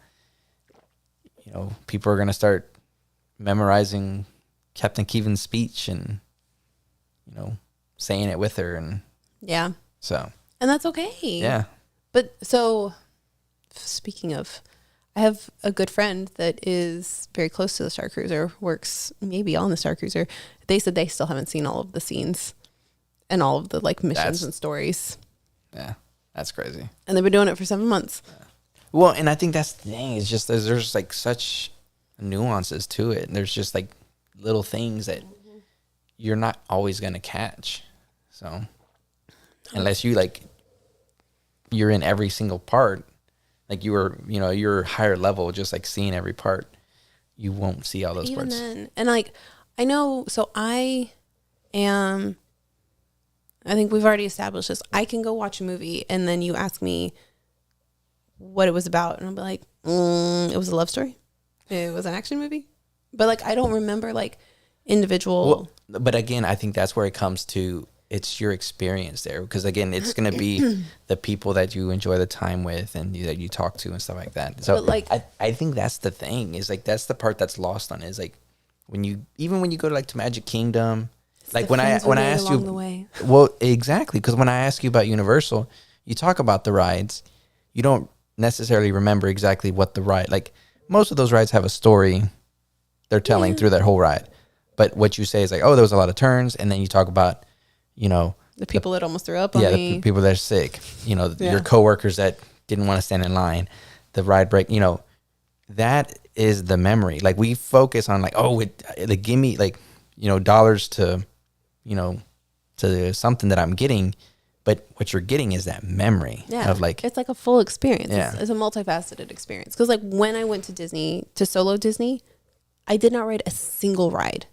people are going to start memorizing Captain Keevan's speech and, saying it with her. And yeah. So. And that's okay. Yeah. But so speaking of, I have a good friend that is very close to the Star Cruiser, works maybe on the Star Cruiser. They said they still haven't seen all of the scenes and all of the like missions and stories. Yeah, that's crazy. And they've been doing it for 7 months. Yeah. Well, and I think that's the thing. It's just there's like such nuances to it. And there's just like little things that you're not always going to catch. So unless you like, you're in every single part, like you're higher level, just like seeing every part, you won't see all those Even parts. then, and like, I know, so I think we've already established this. I can go watch a movie and then you ask me what it was about. And I'll be like, it was a love story. It was an action movie. But like, I don't remember like individual. Well, but again, I think that's where it comes to, it's your experience there, because again, it's going to be the people that you enjoy the time with and that you talk to and stuff like that. So like, I think that's the thing, is like, that's the part that's lost on it, is like when you go to like to Magic Kingdom, like when I asked you, well, exactly. Cause when I ask you about Universal, you talk about the rides, you don't necessarily remember exactly what the ride, like most of those rides have a story they're telling through that whole ride. But what you say is like, oh, there was a lot of turns. And then you talk about, the people that almost threw up on me. The people that are sick, your coworkers that didn't want to stand in line, the ride break, that is the memory. Like we focus on like, oh, like give me like, dollars to, to something that I'm getting. But what you're getting is that memory of like, it's like a full experience. Yeah. It's a multifaceted experience. Cause like when I went to Solo Disney, I did not ride a single ride.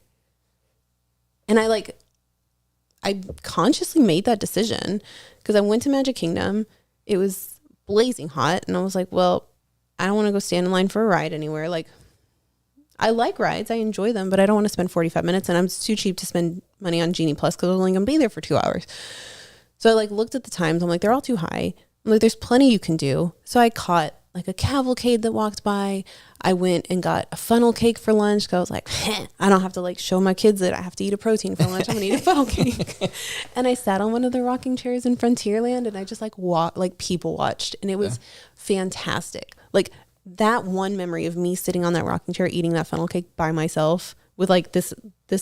And I consciously made that decision because I went to Magic Kingdom. It was blazing hot. And I was like, well, I don't want to go stand in line for a ride anywhere. Like, I like rides. I enjoy them, but I don't want to spend 45 minutes. And I'm too cheap to spend money on Genie Plus because I was only going to be there for 2 hours. So I like looked at the times. I'm like, they're all too high. I'm like, there's plenty you can do. So I caught like a cavalcade that walked by. I went and got a funnel cake for lunch because I was like, I don't have to like show my kids that I have to eat a protein for lunch. I'm gonna eat a funnel cake. And I sat on one of the rocking chairs in Frontierland and I just like people watched, and it was fantastic. Like that one memory of me sitting on that rocking chair eating that funnel cake by myself with like this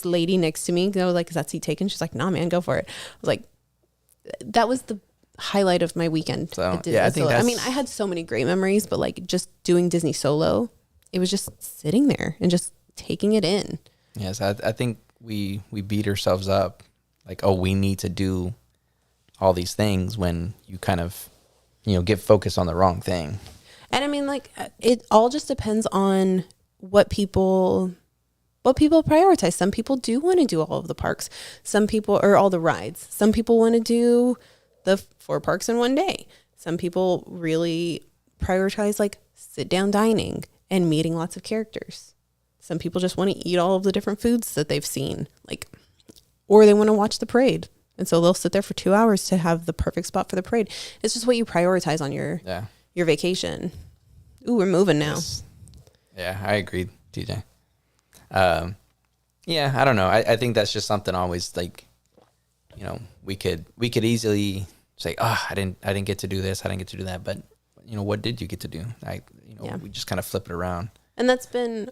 lady next to me. I was like, is that seat taken? She's like, nah, man, go for it. I was like, that was the highlight of my weekend. So yeah, I mean, I had so many great memories, but like just doing Disney Solo, it was just sitting there and just taking it in. Yes, I think we beat ourselves up like, oh, we need to do all these things when you kind of, get focused on the wrong thing. And I mean, like, it all just depends on what people prioritize. Some people do want to do all of the parks. Some people, or all the rides. Some people want to do the 4 parks in one day. Some people really prioritize like sit down dining and meeting lots of characters. Some people just want to eat all of the different foods that they've seen, like, or they want to watch the parade. And so they'll sit there for 2 hours to have the perfect spot for the parade. It's just what you prioritize on your vacation. Ooh, we're moving now. Yes. Yeah, I agree, TJ. Yeah, I don't know. I think that's just something always like, we could easily say, oh, I didn't get to do this, I didn't get to do that, but what did you get to do? We just kind of flip it around. And that's been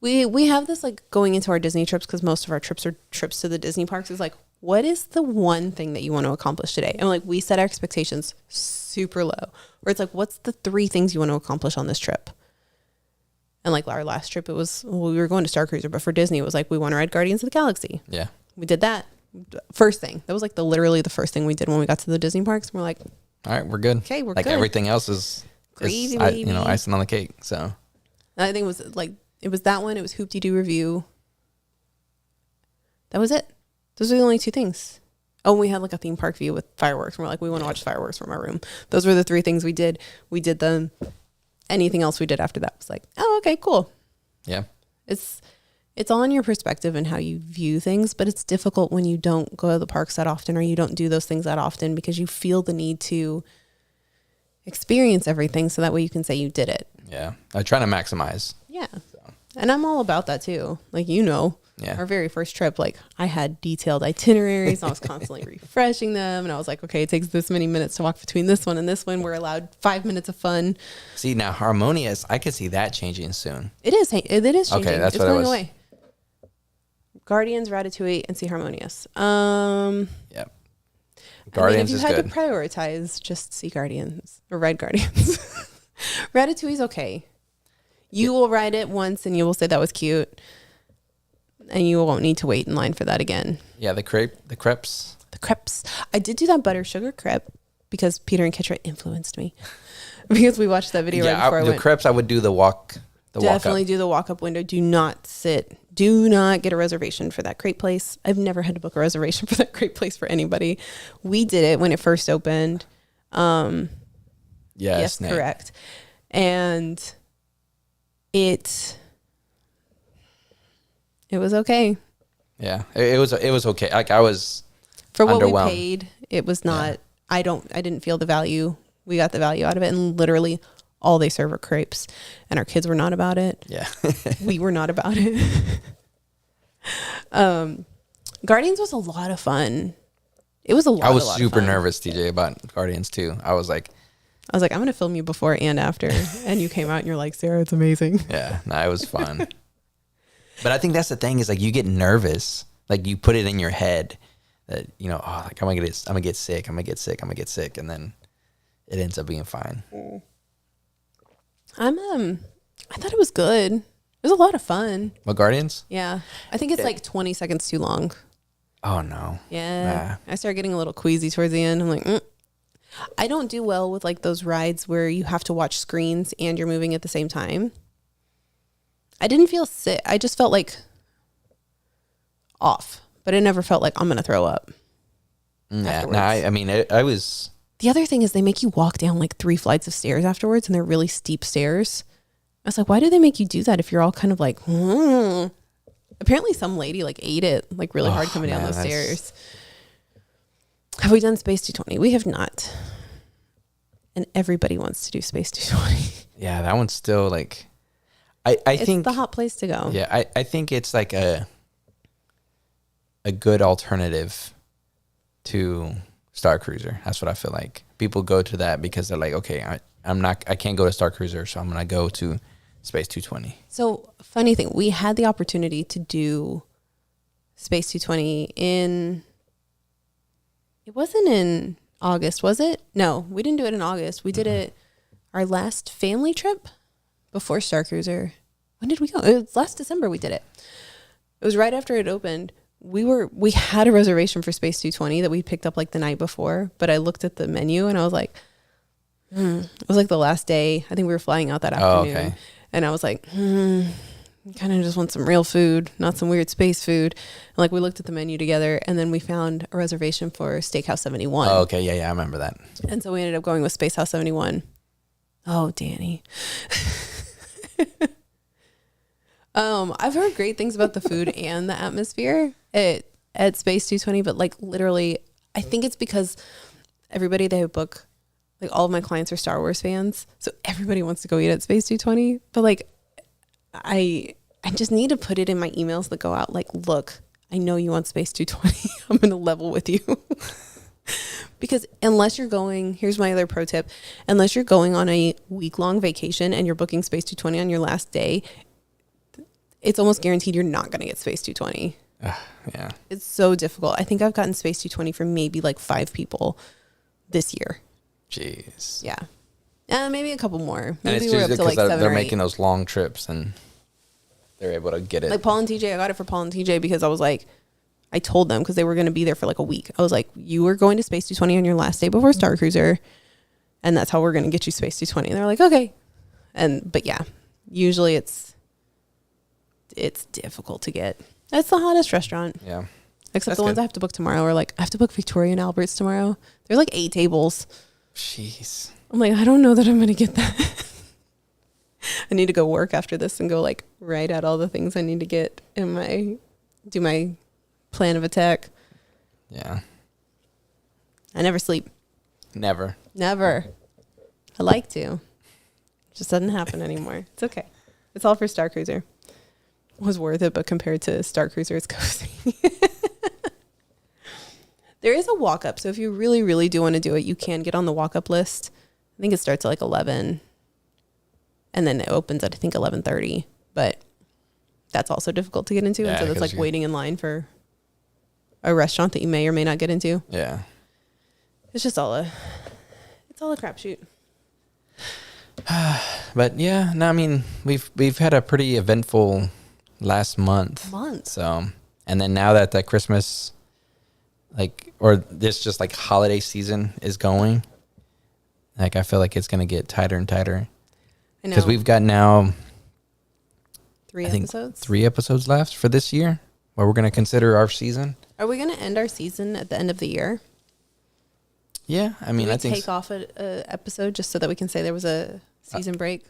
we have this like going into our Disney trips, because most of our trips are trips to the Disney parks, is like, what is the one thing that you want to accomplish today? And like we set our expectations super low, where it's like, what's the 3 things you want to accomplish on this trip? And like our last trip, it was, we were going to Star Cruiser, but for Disney, it was like, we want to ride Guardians of the Galaxy. Yeah. We did that. First thing. That was like literally the first thing we did when we got to the Disney parks. We're like, all right, we're good. Okay, we're like good. Everything else is gravy, baby. Icing on the cake. So I think it was like, it was that one. It was Hoop-Dee-Doo Review. That was it. Those are the only 2 things. Oh, and we had like a theme park view with fireworks. We're like, we want to watch fireworks from our room. Those were the 3 things we did. We did them. Anything else we did after that was like, oh, okay, cool. Yeah. It's all in your perspective and how you view things, but it's difficult when you don't go to the parks that often, or you don't do those things that often, because you feel the need to experience everything so that way you can say you did it. Yeah. I try to maximize. Yeah. So. And I'm all about that too. Like, Yeah. Our very first trip, like I had detailed itineraries. I was constantly refreshing them. And I was like, okay, it takes this many minutes to walk between this one and this one. We're allowed 5 minutes of fun. See, now Harmonious, I could see that changing soon. It is changing. Okay, that's it's what it going was. away. Guardians, Ratatouille, and Sea Harmonious. Yep. Guardians I mean, if you is had good. to prioritize, just Sea Guardians or Ride Guardians. Ratatouille's okay. You will ride it once and you will say that was cute. And you won't need to wait in line for that again. Yeah, the crepes. The crepes. I did do that butter sugar crepe because Peter and Kitra influenced me. Because we watched that video right before I went. The crepes, I would do the walk. Definitely do the walk-up window. Do not sit. Do not get a reservation for that crepe place. I've never had to book a reservation for that crepe place for anybody. We did it when it first opened. Yes, Nate. correct. And it was okay. Yeah, it was okay. Like I was For what we underwhelmed. paid, it was not. I didn't feel the value. We got the value out of it, and literally all they serve are crepes, and our kids were not about it. Yeah. We were not about it. Guardians was a lot of fun. It was a lot. I was a lot super of fun. nervous, TJ, about Guardians too. I was like, I'm going to film you before and after, and you came out and you're like, Sarah, it's amazing. yeah, no, it was fun. But I think that's the thing is like you get nervous, like you put it in your head that like I'm gonna get sick, and then it ends up being fine. I thought it was good. It was a lot of fun. What, Guardians? Yeah, I think it's like 20 seconds too long. Oh no. Yeah, I started getting a little queasy towards the end. I'm like, I don't do well with like those rides where you have to watch screens and you're moving at the same time. I didn't feel sick. I just felt like off, but it never felt like I'm going to throw up. Yeah, no, I mean, I was. The other thing is they make you walk down like 3 flights of stairs afterwards, and they're really steep stairs. I was like, why do they make you do that if you're all kind of like, Apparently some lady like ate it like really hard coming down those stairs. Have we done Space 220? We have not. And everybody wants to do Space 220. Yeah, that one's still like. I It's think the hot place to go. Yeah, I think it's like a good alternative to Star Cruiser. That's what I feel like. People go to that because they're like, okay, I can't go to Star Cruiser, so I'm gonna go to Space 220. So funny thing, we had the opportunity to do Space 220 it wasn't in August, was it? No, we didn't do it in August. We did it our last family trip before Star Cruiser. When did we go? It was last December we did it. It was right after it opened. We had a reservation for Space 220 that we picked up like the night before, but I looked at the menu and I was like, it was like the last day. I think we were flying out that afternoon. Okay. And I was like, kind of just want some real food, not some weird space food. And like we looked at the menu together and then we found a reservation for Steakhouse 71. Oh, okay, yeah, I remember that. And so we ended up going with Space House 71. Oh, Danny. I've heard great things about the food and the atmosphere at Space 220, but like literally, I think it's because everybody they book, like all of my clients are Star Wars fans, so everybody wants to go eat at Space 220. But like, I just need to put it in my emails that go out. Like, look, I know you want Space 220. I'm gonna level with you. Because unless you're going, here's my other pro tip, unless you're going on a week-long vacation and you're booking Space 220 on your last day, it's almost guaranteed you're not going to get Space 220. Yeah. It's so difficult. I think I've gotten Space 220 for maybe like 5 people this year. Jeez. Yeah. Maybe a couple more. And Maybe it's we're up usually to like because 7 they're or 8. making those long trips and they're able to get it. Like Paul and TJ, I got it for Paul and TJ because I was like, I told them because they were going to be there for like a week. I was like, you were going to Space 220 on your last day before Star Cruiser, and that's how we're going to get you Space 220. And they're like, okay. But yeah, usually it's difficult to get. It's the hottest restaurant. Yeah. Except That's the ones good. I have to book tomorrow are like, I have to book Victoria and Albert's tomorrow. There's like 8 tables. Jeez. I'm like, I don't know that I'm going to get that. I need to go work after this and go like write out all the things I need to get do my plan of attack. Yeah. I never sleep. Never. Never. I like to. It just doesn't happen anymore. It's okay. It's all for Star Cruiser. was worth it, but compared to Star Cruiser, it's cozy. There is a walk-up, so if you really, really do want to do it, you can get on the walk-up list. I think it starts at like 11, and then it opens at, I think, 11:30. But that's also difficult to get into, and so that's like waiting in line for a restaurant that you may or may not get into. Yeah, it's just all a crapshoot. But yeah, no, I mean we've had a pretty eventful last month. So, and then now that Christmas, like, or this just like holiday season is going, like I feel like it's gonna get tighter and tighter. I know, because we've got now 3 episodes. 3 episodes left for this year, where we're gonna consider our season. Are we gonna end our season at the end of the year? Yeah, I mean, I think take off a episode just so that we can say there was a season break.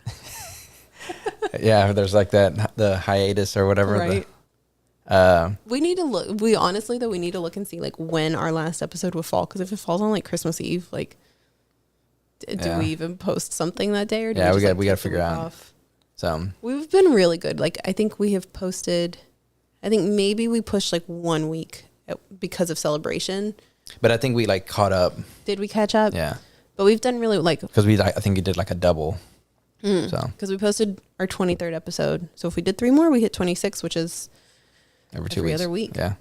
Yeah, there's like the hiatus or whatever. Right. We need to look. We need to look and see like when our last episode would fall. Because if it falls on like Christmas Eve, like, do we even post something that day, or do we got to figure out? Off? So we've been really good. Like, I think we have posted. I think maybe we pushed like 1 week because of celebration. But I think we like caught up. Did we catch up? Yeah. But we've done really like, because I think we did like a double. So because we posted our 23rd episode. So if we did 3 more, we hit 26, which is every other week. Yeah.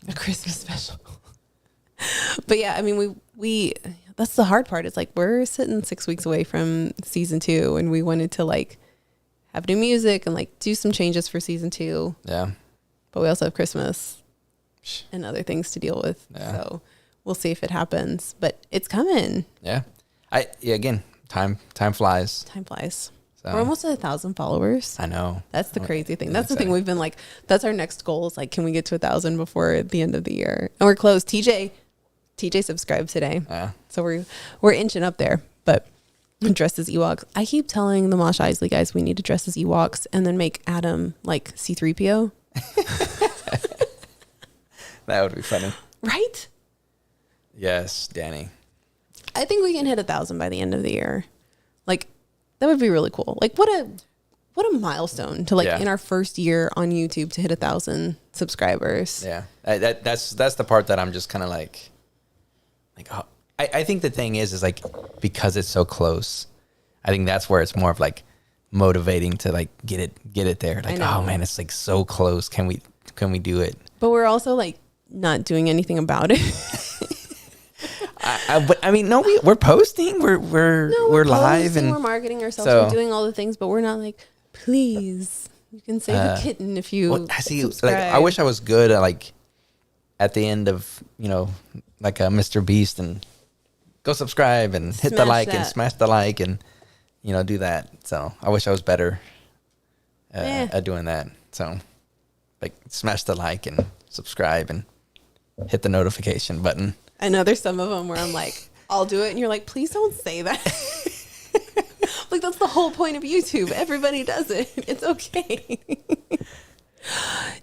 A Christmas special. But yeah, I mean, we that's the hard part. It's like we're sitting 6 weeks away from season 2, and we wanted to like have new music and like do some changes for season 2. Yeah. But we also have Christmas and other things to deal with. Yeah. So we'll see if it happens, but it's coming. Yeah. Again, time flies. Time flies. So. We're almost at 1,000 followers. I know. That's the crazy thing. That's the thing we've been like, that's our next goal is like, can we get to 1,000 before the end of the year? And we're close. TJ subscribed today. Yeah. So we're inching up there, but dressed as Ewoks. I keep telling the Mosh Eisley guys, we need to dress as Ewoks and then make Adam like C-3PO. That would be funny. Right? Yes, Danny. I think we can hit 1,000 by the end of the year. Like, that would be really cool. Like, what a milestone to like in our first year on YouTube to hit 1,000 subscribers. Yeah, that's the part that I'm just kind of like oh, I think the thing is like, because it's so close, I think that's where it's more of like motivating to like get it there. Like, oh man, it's like so close. Can we do it? But we're also like not doing anything about it. But I mean, no, we're posting. We're live and we're marketing ourselves. We're doing all the things, but we're not like, please, you can save a kitten if you. I see. Subscribe. Like, I wish I was good at like at the end of like a Mr. Beast and go subscribe and hit the like and smash the like and do that. So I wish I was better at doing that. So like smash the like and subscribe and hit the notification button. I know there's some of them where I'm like, I'll do it. And you're like, please don't say that. Like, that's the whole point of YouTube. Everybody does it. It's okay.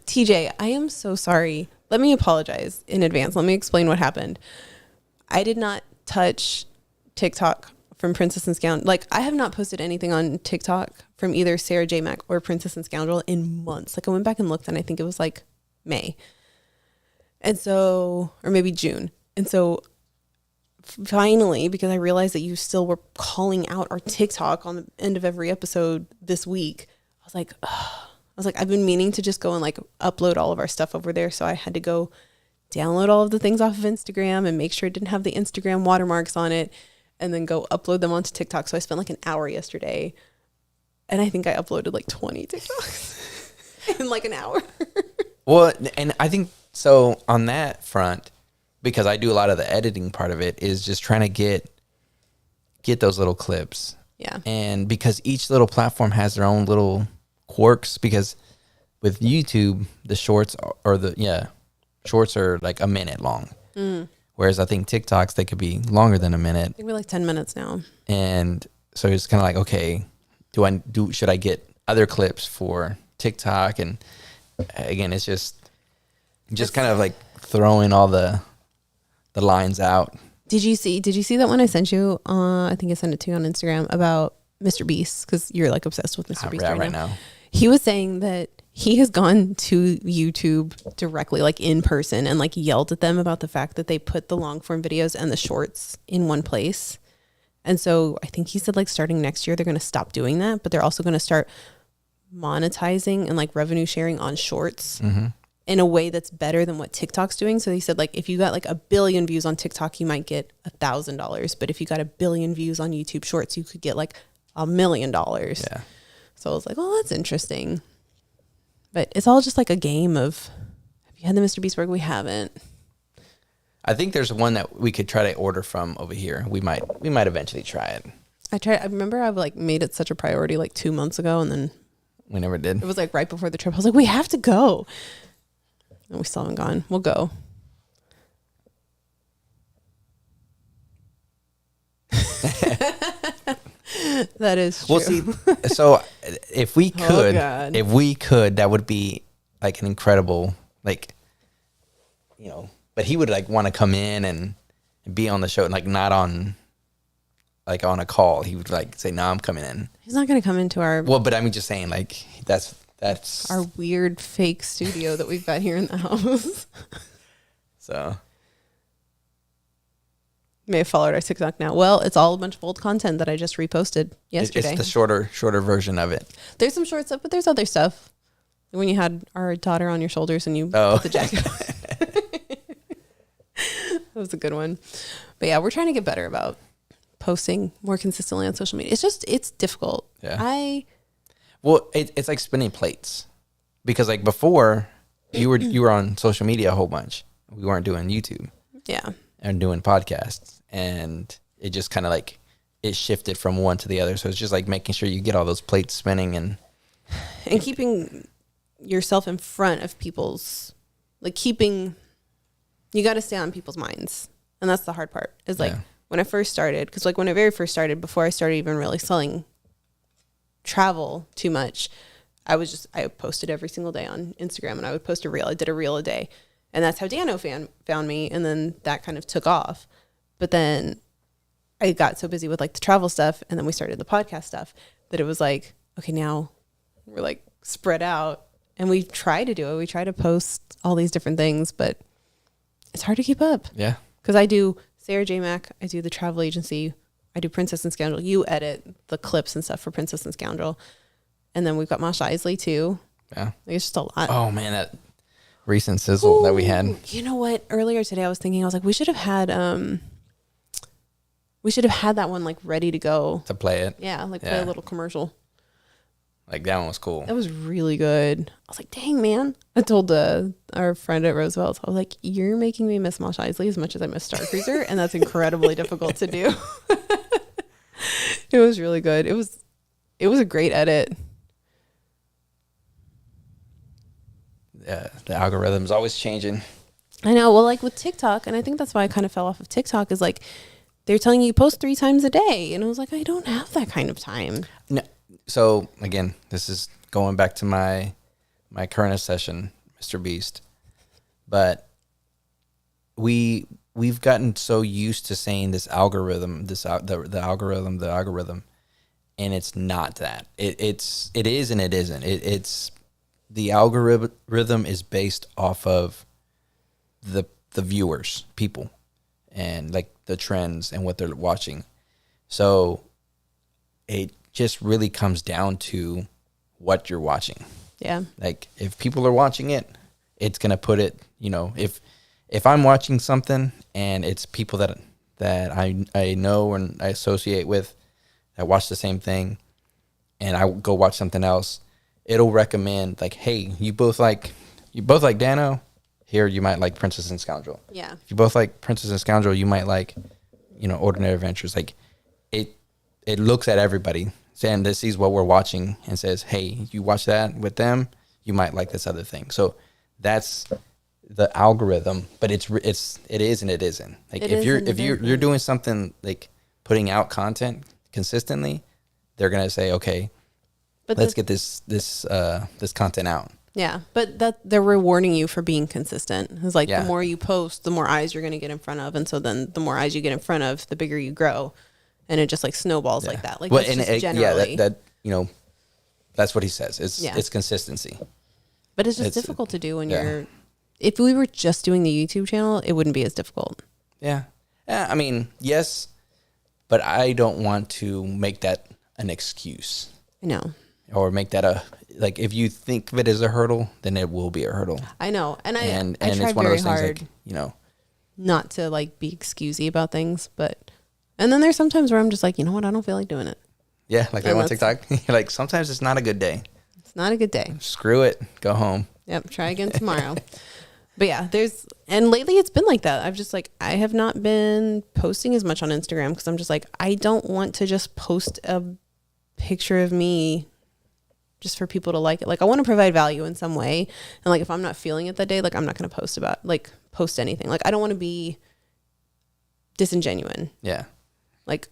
TJ, I am so sorry. Let me apologize in advance. Let me explain what happened. I did not touch TikTok from Princess and Scoundrel. Like, I have not posted anything on TikTok from either Sarah J. Mac or Princess and Scoundrel in months. Like, I went back and looked, and I think it was like May. And so, or maybe June. And so finally, because I realized that you still were calling out our TikTok on the end of every episode this week, I was like, I've been meaning to just go and like upload all of our stuff over there. So I had to go download all of the things off of Instagram and make sure it didn't have the Instagram watermarks on it, and then go upload them onto TikTok. So I spent like an hour yesterday, and I think I uploaded like 20 TikToks in like an hour. Well, and I think so on that front, because I do a lot of the editing part of it, is just trying to get those little clips. Yeah. And because each little platform has their own little quirks, because with YouTube, the shorts shorts are like a minute long. Whereas I think TikToks, they could be longer than a minute. I think we're like 10 minutes now. And so it's kind of like, okay, should I get other clips for TikTok? And again, it's just kind of like throwing all the lines out. Did you see that one I sent you? I think I sent it to you on Instagram about Mr. Beast, because you're like obsessed with Mr. Beast right now. He was saying that he has gone to YouTube directly, like in person, and like yelled at them about the fact that they put the long form videos and the shorts in one place. And so I think he said like starting next year, they're going to stop doing that, but they're also going to start monetizing and like revenue sharing on shorts in a way that's better than what TikTok's doing. So he said like, if you got like 1 billion views on TikTok, you might get $1,000. But if you got 1 billion views on YouTube shorts, you could get like $1 million. Yeah. So I was like, oh, that's interesting. But it's all just like a game of, have you had the Mr. Beast burger? We haven't. I think there's one that we could try to order from over here. We might eventually try it. I remember I like made it such a priority like 2 months ago, and then we never did. It was like right before the trip. I was like, we have to go. And we still haven't gone. We'll go. That is true. Well, see, so if we could, that would be like an incredible, like, you know, but he would like want to come in and be on the show and like not on, like on a call. He would like say, "No, I'm coming in." He's not going to come into our. Well, but I'm just saying, like that's our weird fake studio that we've got here in the house. So. May have followed our TikTok now. Well, it's all a bunch of old content that I just reposted yesterday. It's the shorter version of it. There's some short stuff, but there's other stuff. When you had our daughter on your shoulders and you put the jacket on. That was a good one. But yeah, we're trying to get better about posting more consistently on social media. It's difficult. Yeah. Well, it's like spinning plates, because like before you were on social media a whole bunch. We weren't doing YouTube. Yeah. And doing podcasts, and it just kind of like it shifted from one to the other. So it's just like making sure you get all those plates spinning and keeping yourself in front of people's, like you got to stay on people's minds. And that's the hard part is like when I first started, because like when I very first started, before I started even really selling travel too much, I posted every single day on Instagram, and I would post a reel. I did a reel a day. And that's how Dano found me. And then that kind of took off. But then I got so busy with like the travel stuff, and then we started the podcast stuff, that it was like, okay, now we're like spread out, and we try to do it. We try to post all these different things, but it's hard to keep up. Yeah. Because I do Sarah J. Mac, I do the travel agency, I do Princess and Scoundrel. You edit the clips and stuff for Princess and Scoundrel. And then we've got Mosh Eisley too. Yeah. Like, it's just a lot. Oh man, that recent sizzle that we had. You know what? Earlier today I was thinking, I was like, we should have had that one like ready to go. To play it. Yeah, like play a little commercial. Like that one was cool. That was really good. I was like, dang man. I told our friend at Roosevelt's, I was like, you're making me miss Mosh Eisley as much as I miss Star Cruiser, and that's incredibly difficult to do. It was really good. It was a great edit. Yeah, the algorithm's always changing. I know. Well, like with TikTok, and I think that's why I kind of fell off of TikTok, is like they're telling you post 3 times a day, and I was like, I don't have that kind of time. No. So again, this is going back to my current obsession, Mr. Beast. But we've gotten so used to saying this algorithm, the algorithm, and it's not that. It is and it isn't. It's the algorithm is based off of the viewers, people, and like the trends and what they're watching. So it just really comes down to what you're watching. Yeah. Like if people are watching it, it's going to put it, you know, if I'm watching something and it's people that I know and I associate with that watch the same thing, and I go watch something else, it'll recommend like, hey, you both like Dano. Here you might like Princess and Scoundrel. Yeah. If you both like Princess and Scoundrel, you might like, you know, Ordinary Adventures. Like it looks at everybody and this sees what we're watching and says, hey, you watch that with them, you might like this other thing. So that's the algorithm, but it is and it isn't. Like if you're doing something like putting out content consistently, they're gonna say, okay, but let's get this content out. Yeah, but that they're rewarding you for being consistent. It's like the more you post, the more eyes you're going to get in front of, and so then the more eyes you get in front of, the bigger you grow, and it just like snowballs like that. Like that's just generally that you know, That's what he says. It's consistency. But it's just difficult to do when if we were just doing the YouTube channel, it wouldn't be as difficult. Yeah. I mean, yes, but I don't want to make that an excuse. I know. Or make that like, if you think of it as a hurdle, then it will be a hurdle. I know. And I try it's one very of those hard things, like, not to like be excusey about things, and then there's sometimes where I'm just like, you know what? I don't feel like doing it. Yeah. Like that one TikTok. You're like, sometimes it's not a good day. It's not a good day. Screw it. Go home. Yep. Try again tomorrow. But yeah, and lately it's been like that. I've just like, I have not been posting as much on Instagram because I'm just like, I don't want to just post a picture of me just for people to like it. Like, I want to provide value in some way. And like, if I'm not feeling it that day, like, I'm not going to post anything. Like, I don't want to be disingenuous. Yeah. Like,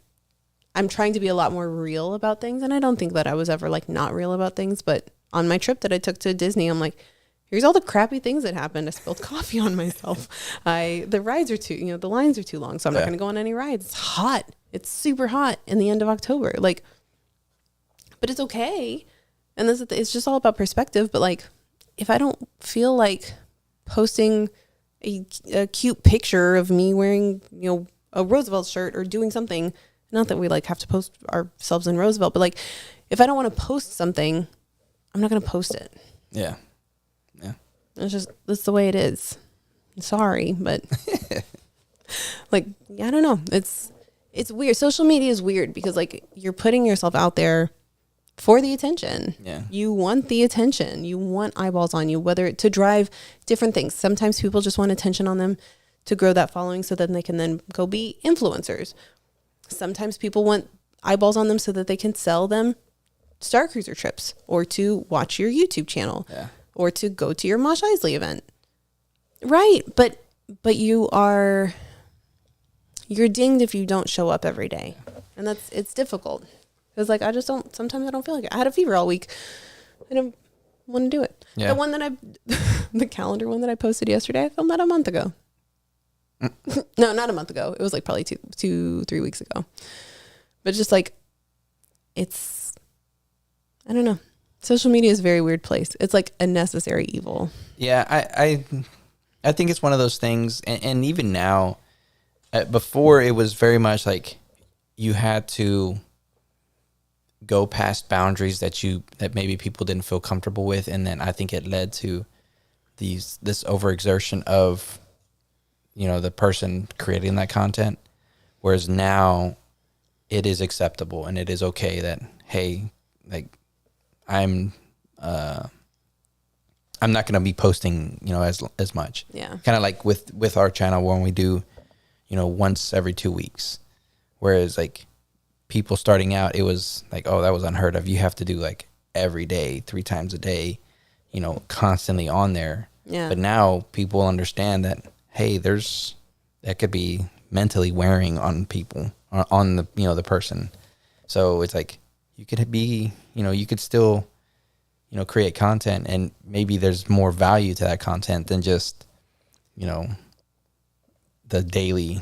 I'm trying to be a lot more real about things. And I don't think that I was ever like not real about things. But on my trip that I took to Disney, I'm like, here's all the crappy things that happened. I spilled coffee on myself. The rides are the lines are too long. So I'm not going to go on any rides. It's hot. It's super hot in the end of October. Like, but it's okay. And it's just all about perspective. But like, if I don't feel like posting a cute picture of me wearing, a Roosevelt shirt or doing something, not that we like have to post ourselves in Roosevelt, but like, if I don't want to post something, I'm not going to post it. Yeah. Yeah. That's the way it is. Sorry, but like, I don't know. It's weird. Social media is weird because like, you're putting yourself out there for the attention. Yeah. You want the attention. You want eyeballs on you, whether to drive different things. Sometimes people just want attention on them to grow that following so that they can then go be influencers. Sometimes people want eyeballs on them so that they can sell them Star Cruiser trips or to watch your YouTube channel or to go to your Mosh Eisley event. Right. But you're dinged if you don't show up every day. And it's difficult. Because like, sometimes I don't feel like it. I had a fever all week. I don't want to do it. Yeah. The one the calendar one that I posted yesterday, I filmed that a month ago. No, not a month ago. It was like probably 3 weeks ago. But just like, I don't know. Social media is a very weird place. It's like a necessary evil. Yeah, I think it's one of those things. And even now, before it was very much like you had to go past boundaries that maybe people didn't feel comfortable with. And then I think it led to this overexertion of, the person creating that content. Whereas now it is acceptable and it is okay that, hey, like I'm not going to be posting, as much. Yeah. Kind of like with our channel when we do, once every 2 weeks. Whereas like people starting out, it was like, oh, that was unheard of. You have to do like every day, 3 times a day, constantly on there. Yeah. But now people understand that, hey, that could be mentally wearing on people, on the, the person. So it's like, you could be, you could still, create content and maybe there's more value to that content than just, the daily,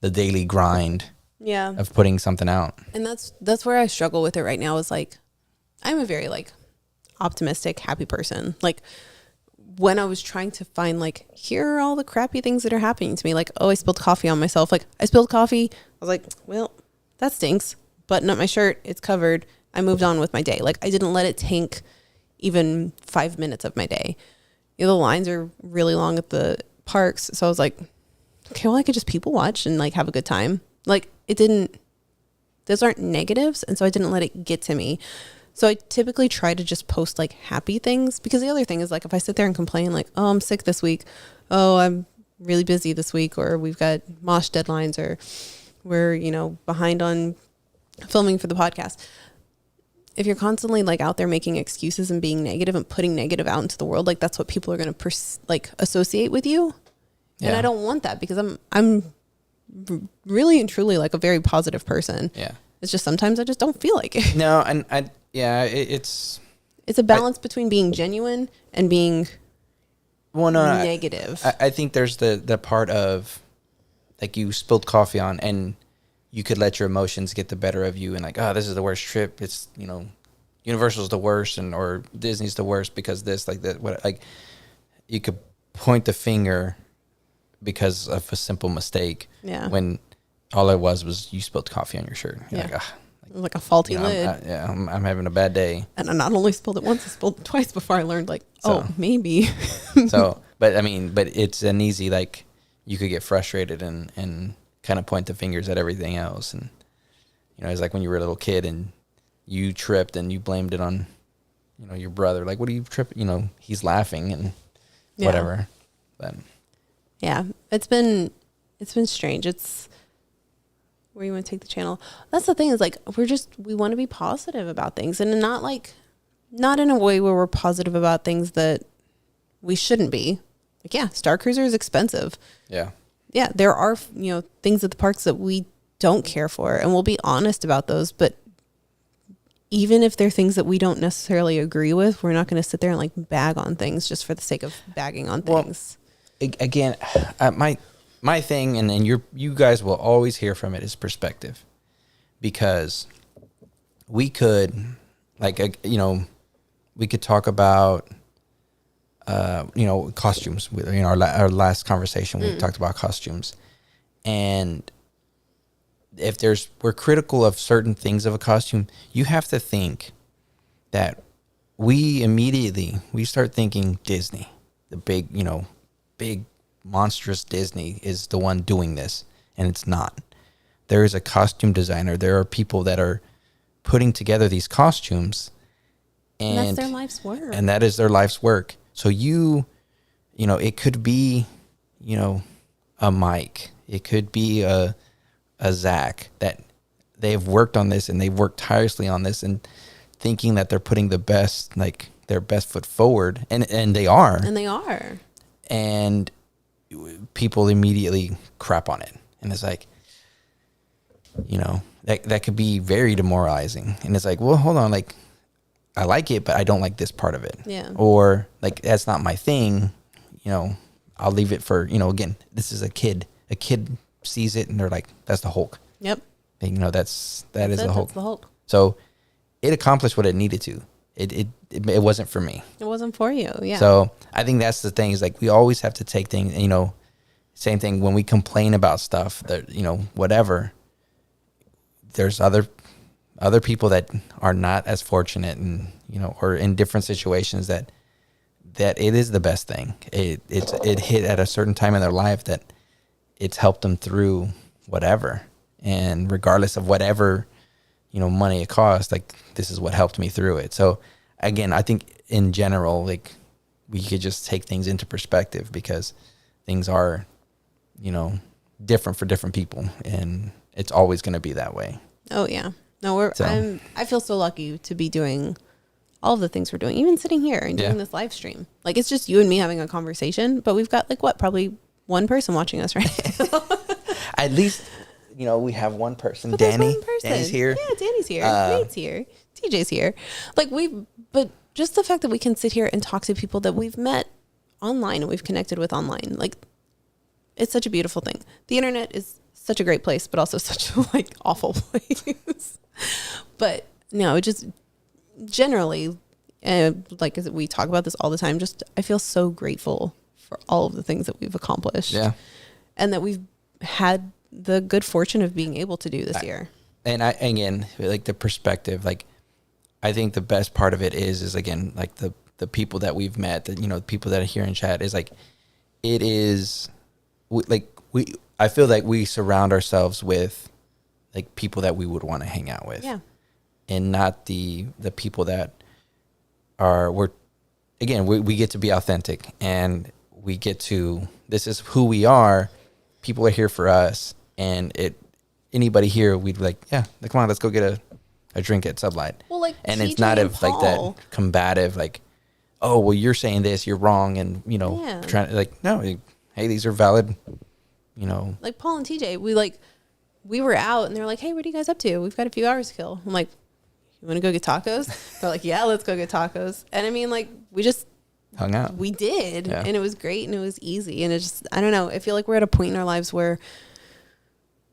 the daily grind of putting something out. And that's where I struggle with it right now is like, I'm a very like optimistic, happy person. Like when I was trying to find like, here are all the crappy things that are happening to me. Like, oh, I spilled coffee on myself. Like I spilled coffee. I was like, well, that stinks. Button up my shirt. It's covered. I moved on with my day. Like I didn't let it tank even 5 minutes of my day. The lines are really long at the parks. So I was like, okay, well, I could just people watch and like have a good time. Like those aren't negatives. And so I didn't let it get to me. So I typically try to just post like happy things because the other thing is like, if I sit there and complain like, oh, I'm sick this week. Oh, I'm really busy this week. Or we've got Mosh deadlines or we're, behind on filming for the podcast. If you're constantly like out there making excuses and being negative and putting negative out into the world, like that's what people are going to associate with you. Yeah. And I don't want that because I'm really and truly like a very positive person. Yeah. It's just sometimes I just don't feel like it. No, and it's a balance between being genuine and being negative. I think there's the part of like you spilled coffee on and you could let your emotions get the better of you and like, oh, this is the worst trip. It's, Universal's the worst or Disney's the worst because this, like that, what, like you could point the finger because of a simple mistake. Yeah. When all it was you spilled coffee on your shirt. You're like, it was like a faulty lid. I'm having a bad day. And I not only spilled it once, I spilled it twice before I learned maybe. But it's an easy, like you could get frustrated and kind of point the fingers at everything else. And, it's like when you were a little kid and you tripped and you blamed it on, your brother. Like, what are you tripping? He's laughing and whatever. But yeah, it's been strange. It's where you want to take the channel. That's the thing is like, we want to be positive about things and not in a way where we're positive about things that we shouldn't be. Like, yeah, Star Cruiser is expensive. Yeah. Yeah. There are, things at the parks that we don't care for, and we'll be honest about those. But even if they're things that we don't necessarily agree with, we're not going to sit there and like bag on things just for the sake of bagging on things. Well, again, my thing, and you guys will always hear from it, is perspective, because we could, we could talk about, costumes. Our last conversation, we talked about costumes, and if we're critical of certain things of a costume, you have to think that we start thinking Disney, the big monstrous Disney is the one doing this, and it's not. There is a costume designer. There are people that are putting together these costumes, and that's their life's work. And that is their life's work. So it could be, a Mike. It could be a Zach, that they've worked on this and they've worked tirelessly on this and thinking that they're putting their best foot forward, and they are. And people immediately crap on it, and it's like, that could be very demoralizing. And it's like, well, hold on, like I like it, but I don't like this part of it. Yeah. Or like, that's not my thing. I'll leave it for, again, this is a kid sees it and they're like, that's the Hulk. Yep. And, that is the Hulk. That's the Hulk. So it accomplished what it needed to. It wasn't for me. It wasn't for you. Yeah. So I think that's the thing, is like, we always have to take things, same thing when we complain about stuff that, whatever, there's other people that are not as fortunate and, or in different situations that it is the best thing. It hit at a certain time in their life that it's helped them through whatever. And regardless of whatever, money it costs, like, this is what helped me through it. So again, I think in general, like, we could just take things into perspective, because things are, different for different people, and it's always going to be that way. Oh yeah. No, I feel so lucky to be doing all of the things we're doing, even sitting here and doing this live stream. Like, it's just you and me having a conversation, but we've got probably one person watching us right now. At least, we have one person. But Danny. One person. Danny's here. Yeah, Danny's here. Nate's here. TJ's here. But just the fact that we can sit here and talk to people that we've met online and we've connected with online, like, it's such a beautiful thing. The internet is such a great place, but also such a awful place. But no, it just generally, as we talk about this all the time, just I feel so grateful for all of the things that we've accomplished. Yeah. And that we've had the good fortune of being able to do this year. And again, like, the perspective, like, I think the best part of it is again, like, the people that we've met, that, the people that are here in chat, is like, it is I feel like we surround ourselves with, like, people that we would want to hang out with. Yeah. And not the people that we get to be authentic, and we get to, this is who we are. People are here for us, and anybody here, we'd be like, yeah, come on, let's go get a drink at Sublight. Well, and it's not like that combative, like, oh, well, you're saying this, you're wrong, and trying to, no, hey, these are valid, Like Paul and TJ, we were out, and they're like, hey, what are you guys up to? We've got a few hours to kill. I'm like, you want to go get tacos? They're like, yeah, let's go get tacos. And I mean, we just hung out. We did. Yeah. And it was great, and it was easy. And it just, I don't know. I feel like we're at a point in our lives where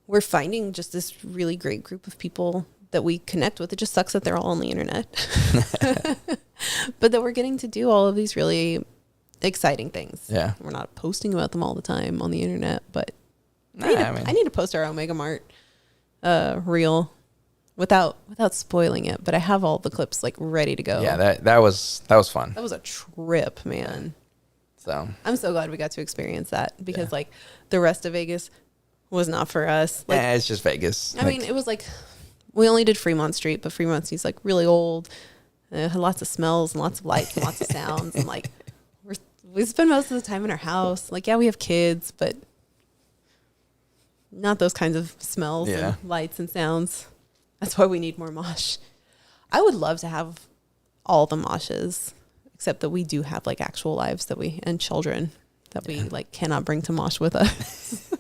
we're finding just this really great group of people that we connect with. It just sucks that they're all on the internet. But that we're getting to do all of these really exciting things. Yeah. We're not posting about them all the time on the internet, but Nah, I need to post our Omega Mart reel without spoiling it. But I have all the clips like ready to go. Yeah, that was fun. That was a trip, man. So I'm so glad we got to experience that because like the rest of Vegas was not for us. Like, it's just Vegas. I mean, it was like we only did Fremont Street, but Fremont Street's like really old. It had lots of smells and lots of lights and lots of sounds, and like we spend most of the time in our house. Like, yeah, we have kids, but not those kinds of smells and lights and sounds. That's why we need more mosh. I would love to have all the moshes, except that we do have like actual lives and children that we like cannot bring to mosh with us.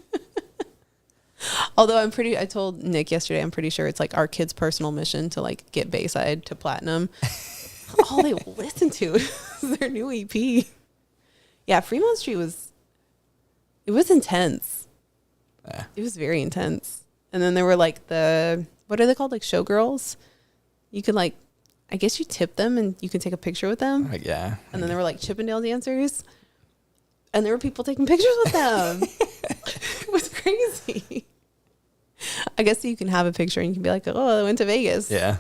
Although I told Nick yesterday, I'm pretty sure it's like our kids' personal mission to like get Bayside to platinum. All they listen to is their new EP. Yeah, Fremont Street was intense. Yeah. It was very intense. And then there were like what are they called? Like showgirls. You could like, I guess you tip them and you can take a picture with them. Yeah. And then there were like Chippendale dancers. And there were people taking pictures with them. It was crazy. I guess you can have a picture and you can be like, oh, I went to Vegas. Yeah.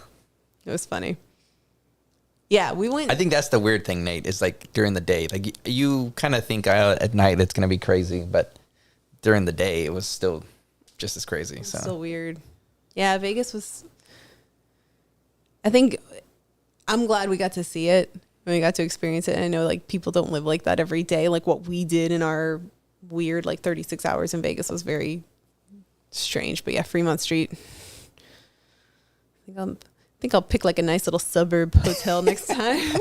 It was funny. Yeah, we went. I think that's the weird thing, Nate, is like during the day. Like you kind of think at night it's going to be crazy, but during the day it was still just as crazy. So weird. Yeah, Vegas was. I think I'm glad we got to see it. When we got to experience it. And I know like people don't live like that every day. Like what we did in our weird like 36 hours in Vegas was very strange. But yeah, Fremont Street. I think I'll pick like a nice little suburb hotel next time.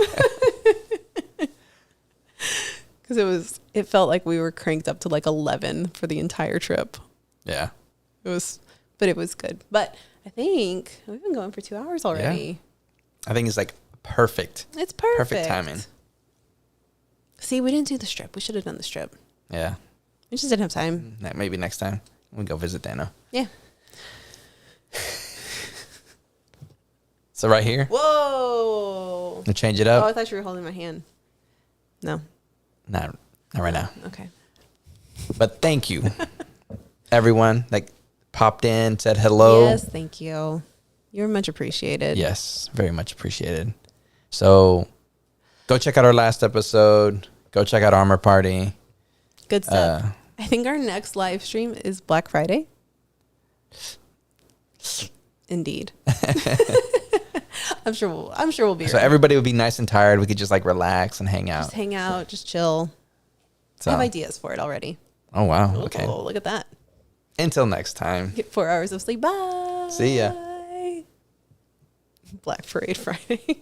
Because it felt like we were cranked up to like 11 for the entire trip. Yeah. But it was good. But I think we've been going for 2 hours already. Yeah. I think it's like perfect. It's perfect. Perfect timing. See, we didn't do the strip. We should have done the strip. Yeah. We just didn't have time. Maybe next time we go visit Dano. Yeah. So right here. Whoa. We'll change it up. Oh, I thought you were holding my hand. No. Not right now. Okay. But thank you, everyone. Like popped in, said hello. Yes, thank you. You're much appreciated. Yes, very much appreciated. So go check out our last episode. Go check out Armor Party. Good stuff. I think our next live stream is Black Friday. Indeed. I'm sure we'll be. So everybody would be nice and tired. We could just like relax and hang out. Just hang out, just chill. So. I have ideas for it already. Oh wow. Okay. Oh, look at that. Until next time. Get 4 hours of sleep. Bye. See ya. Black Parade Friday.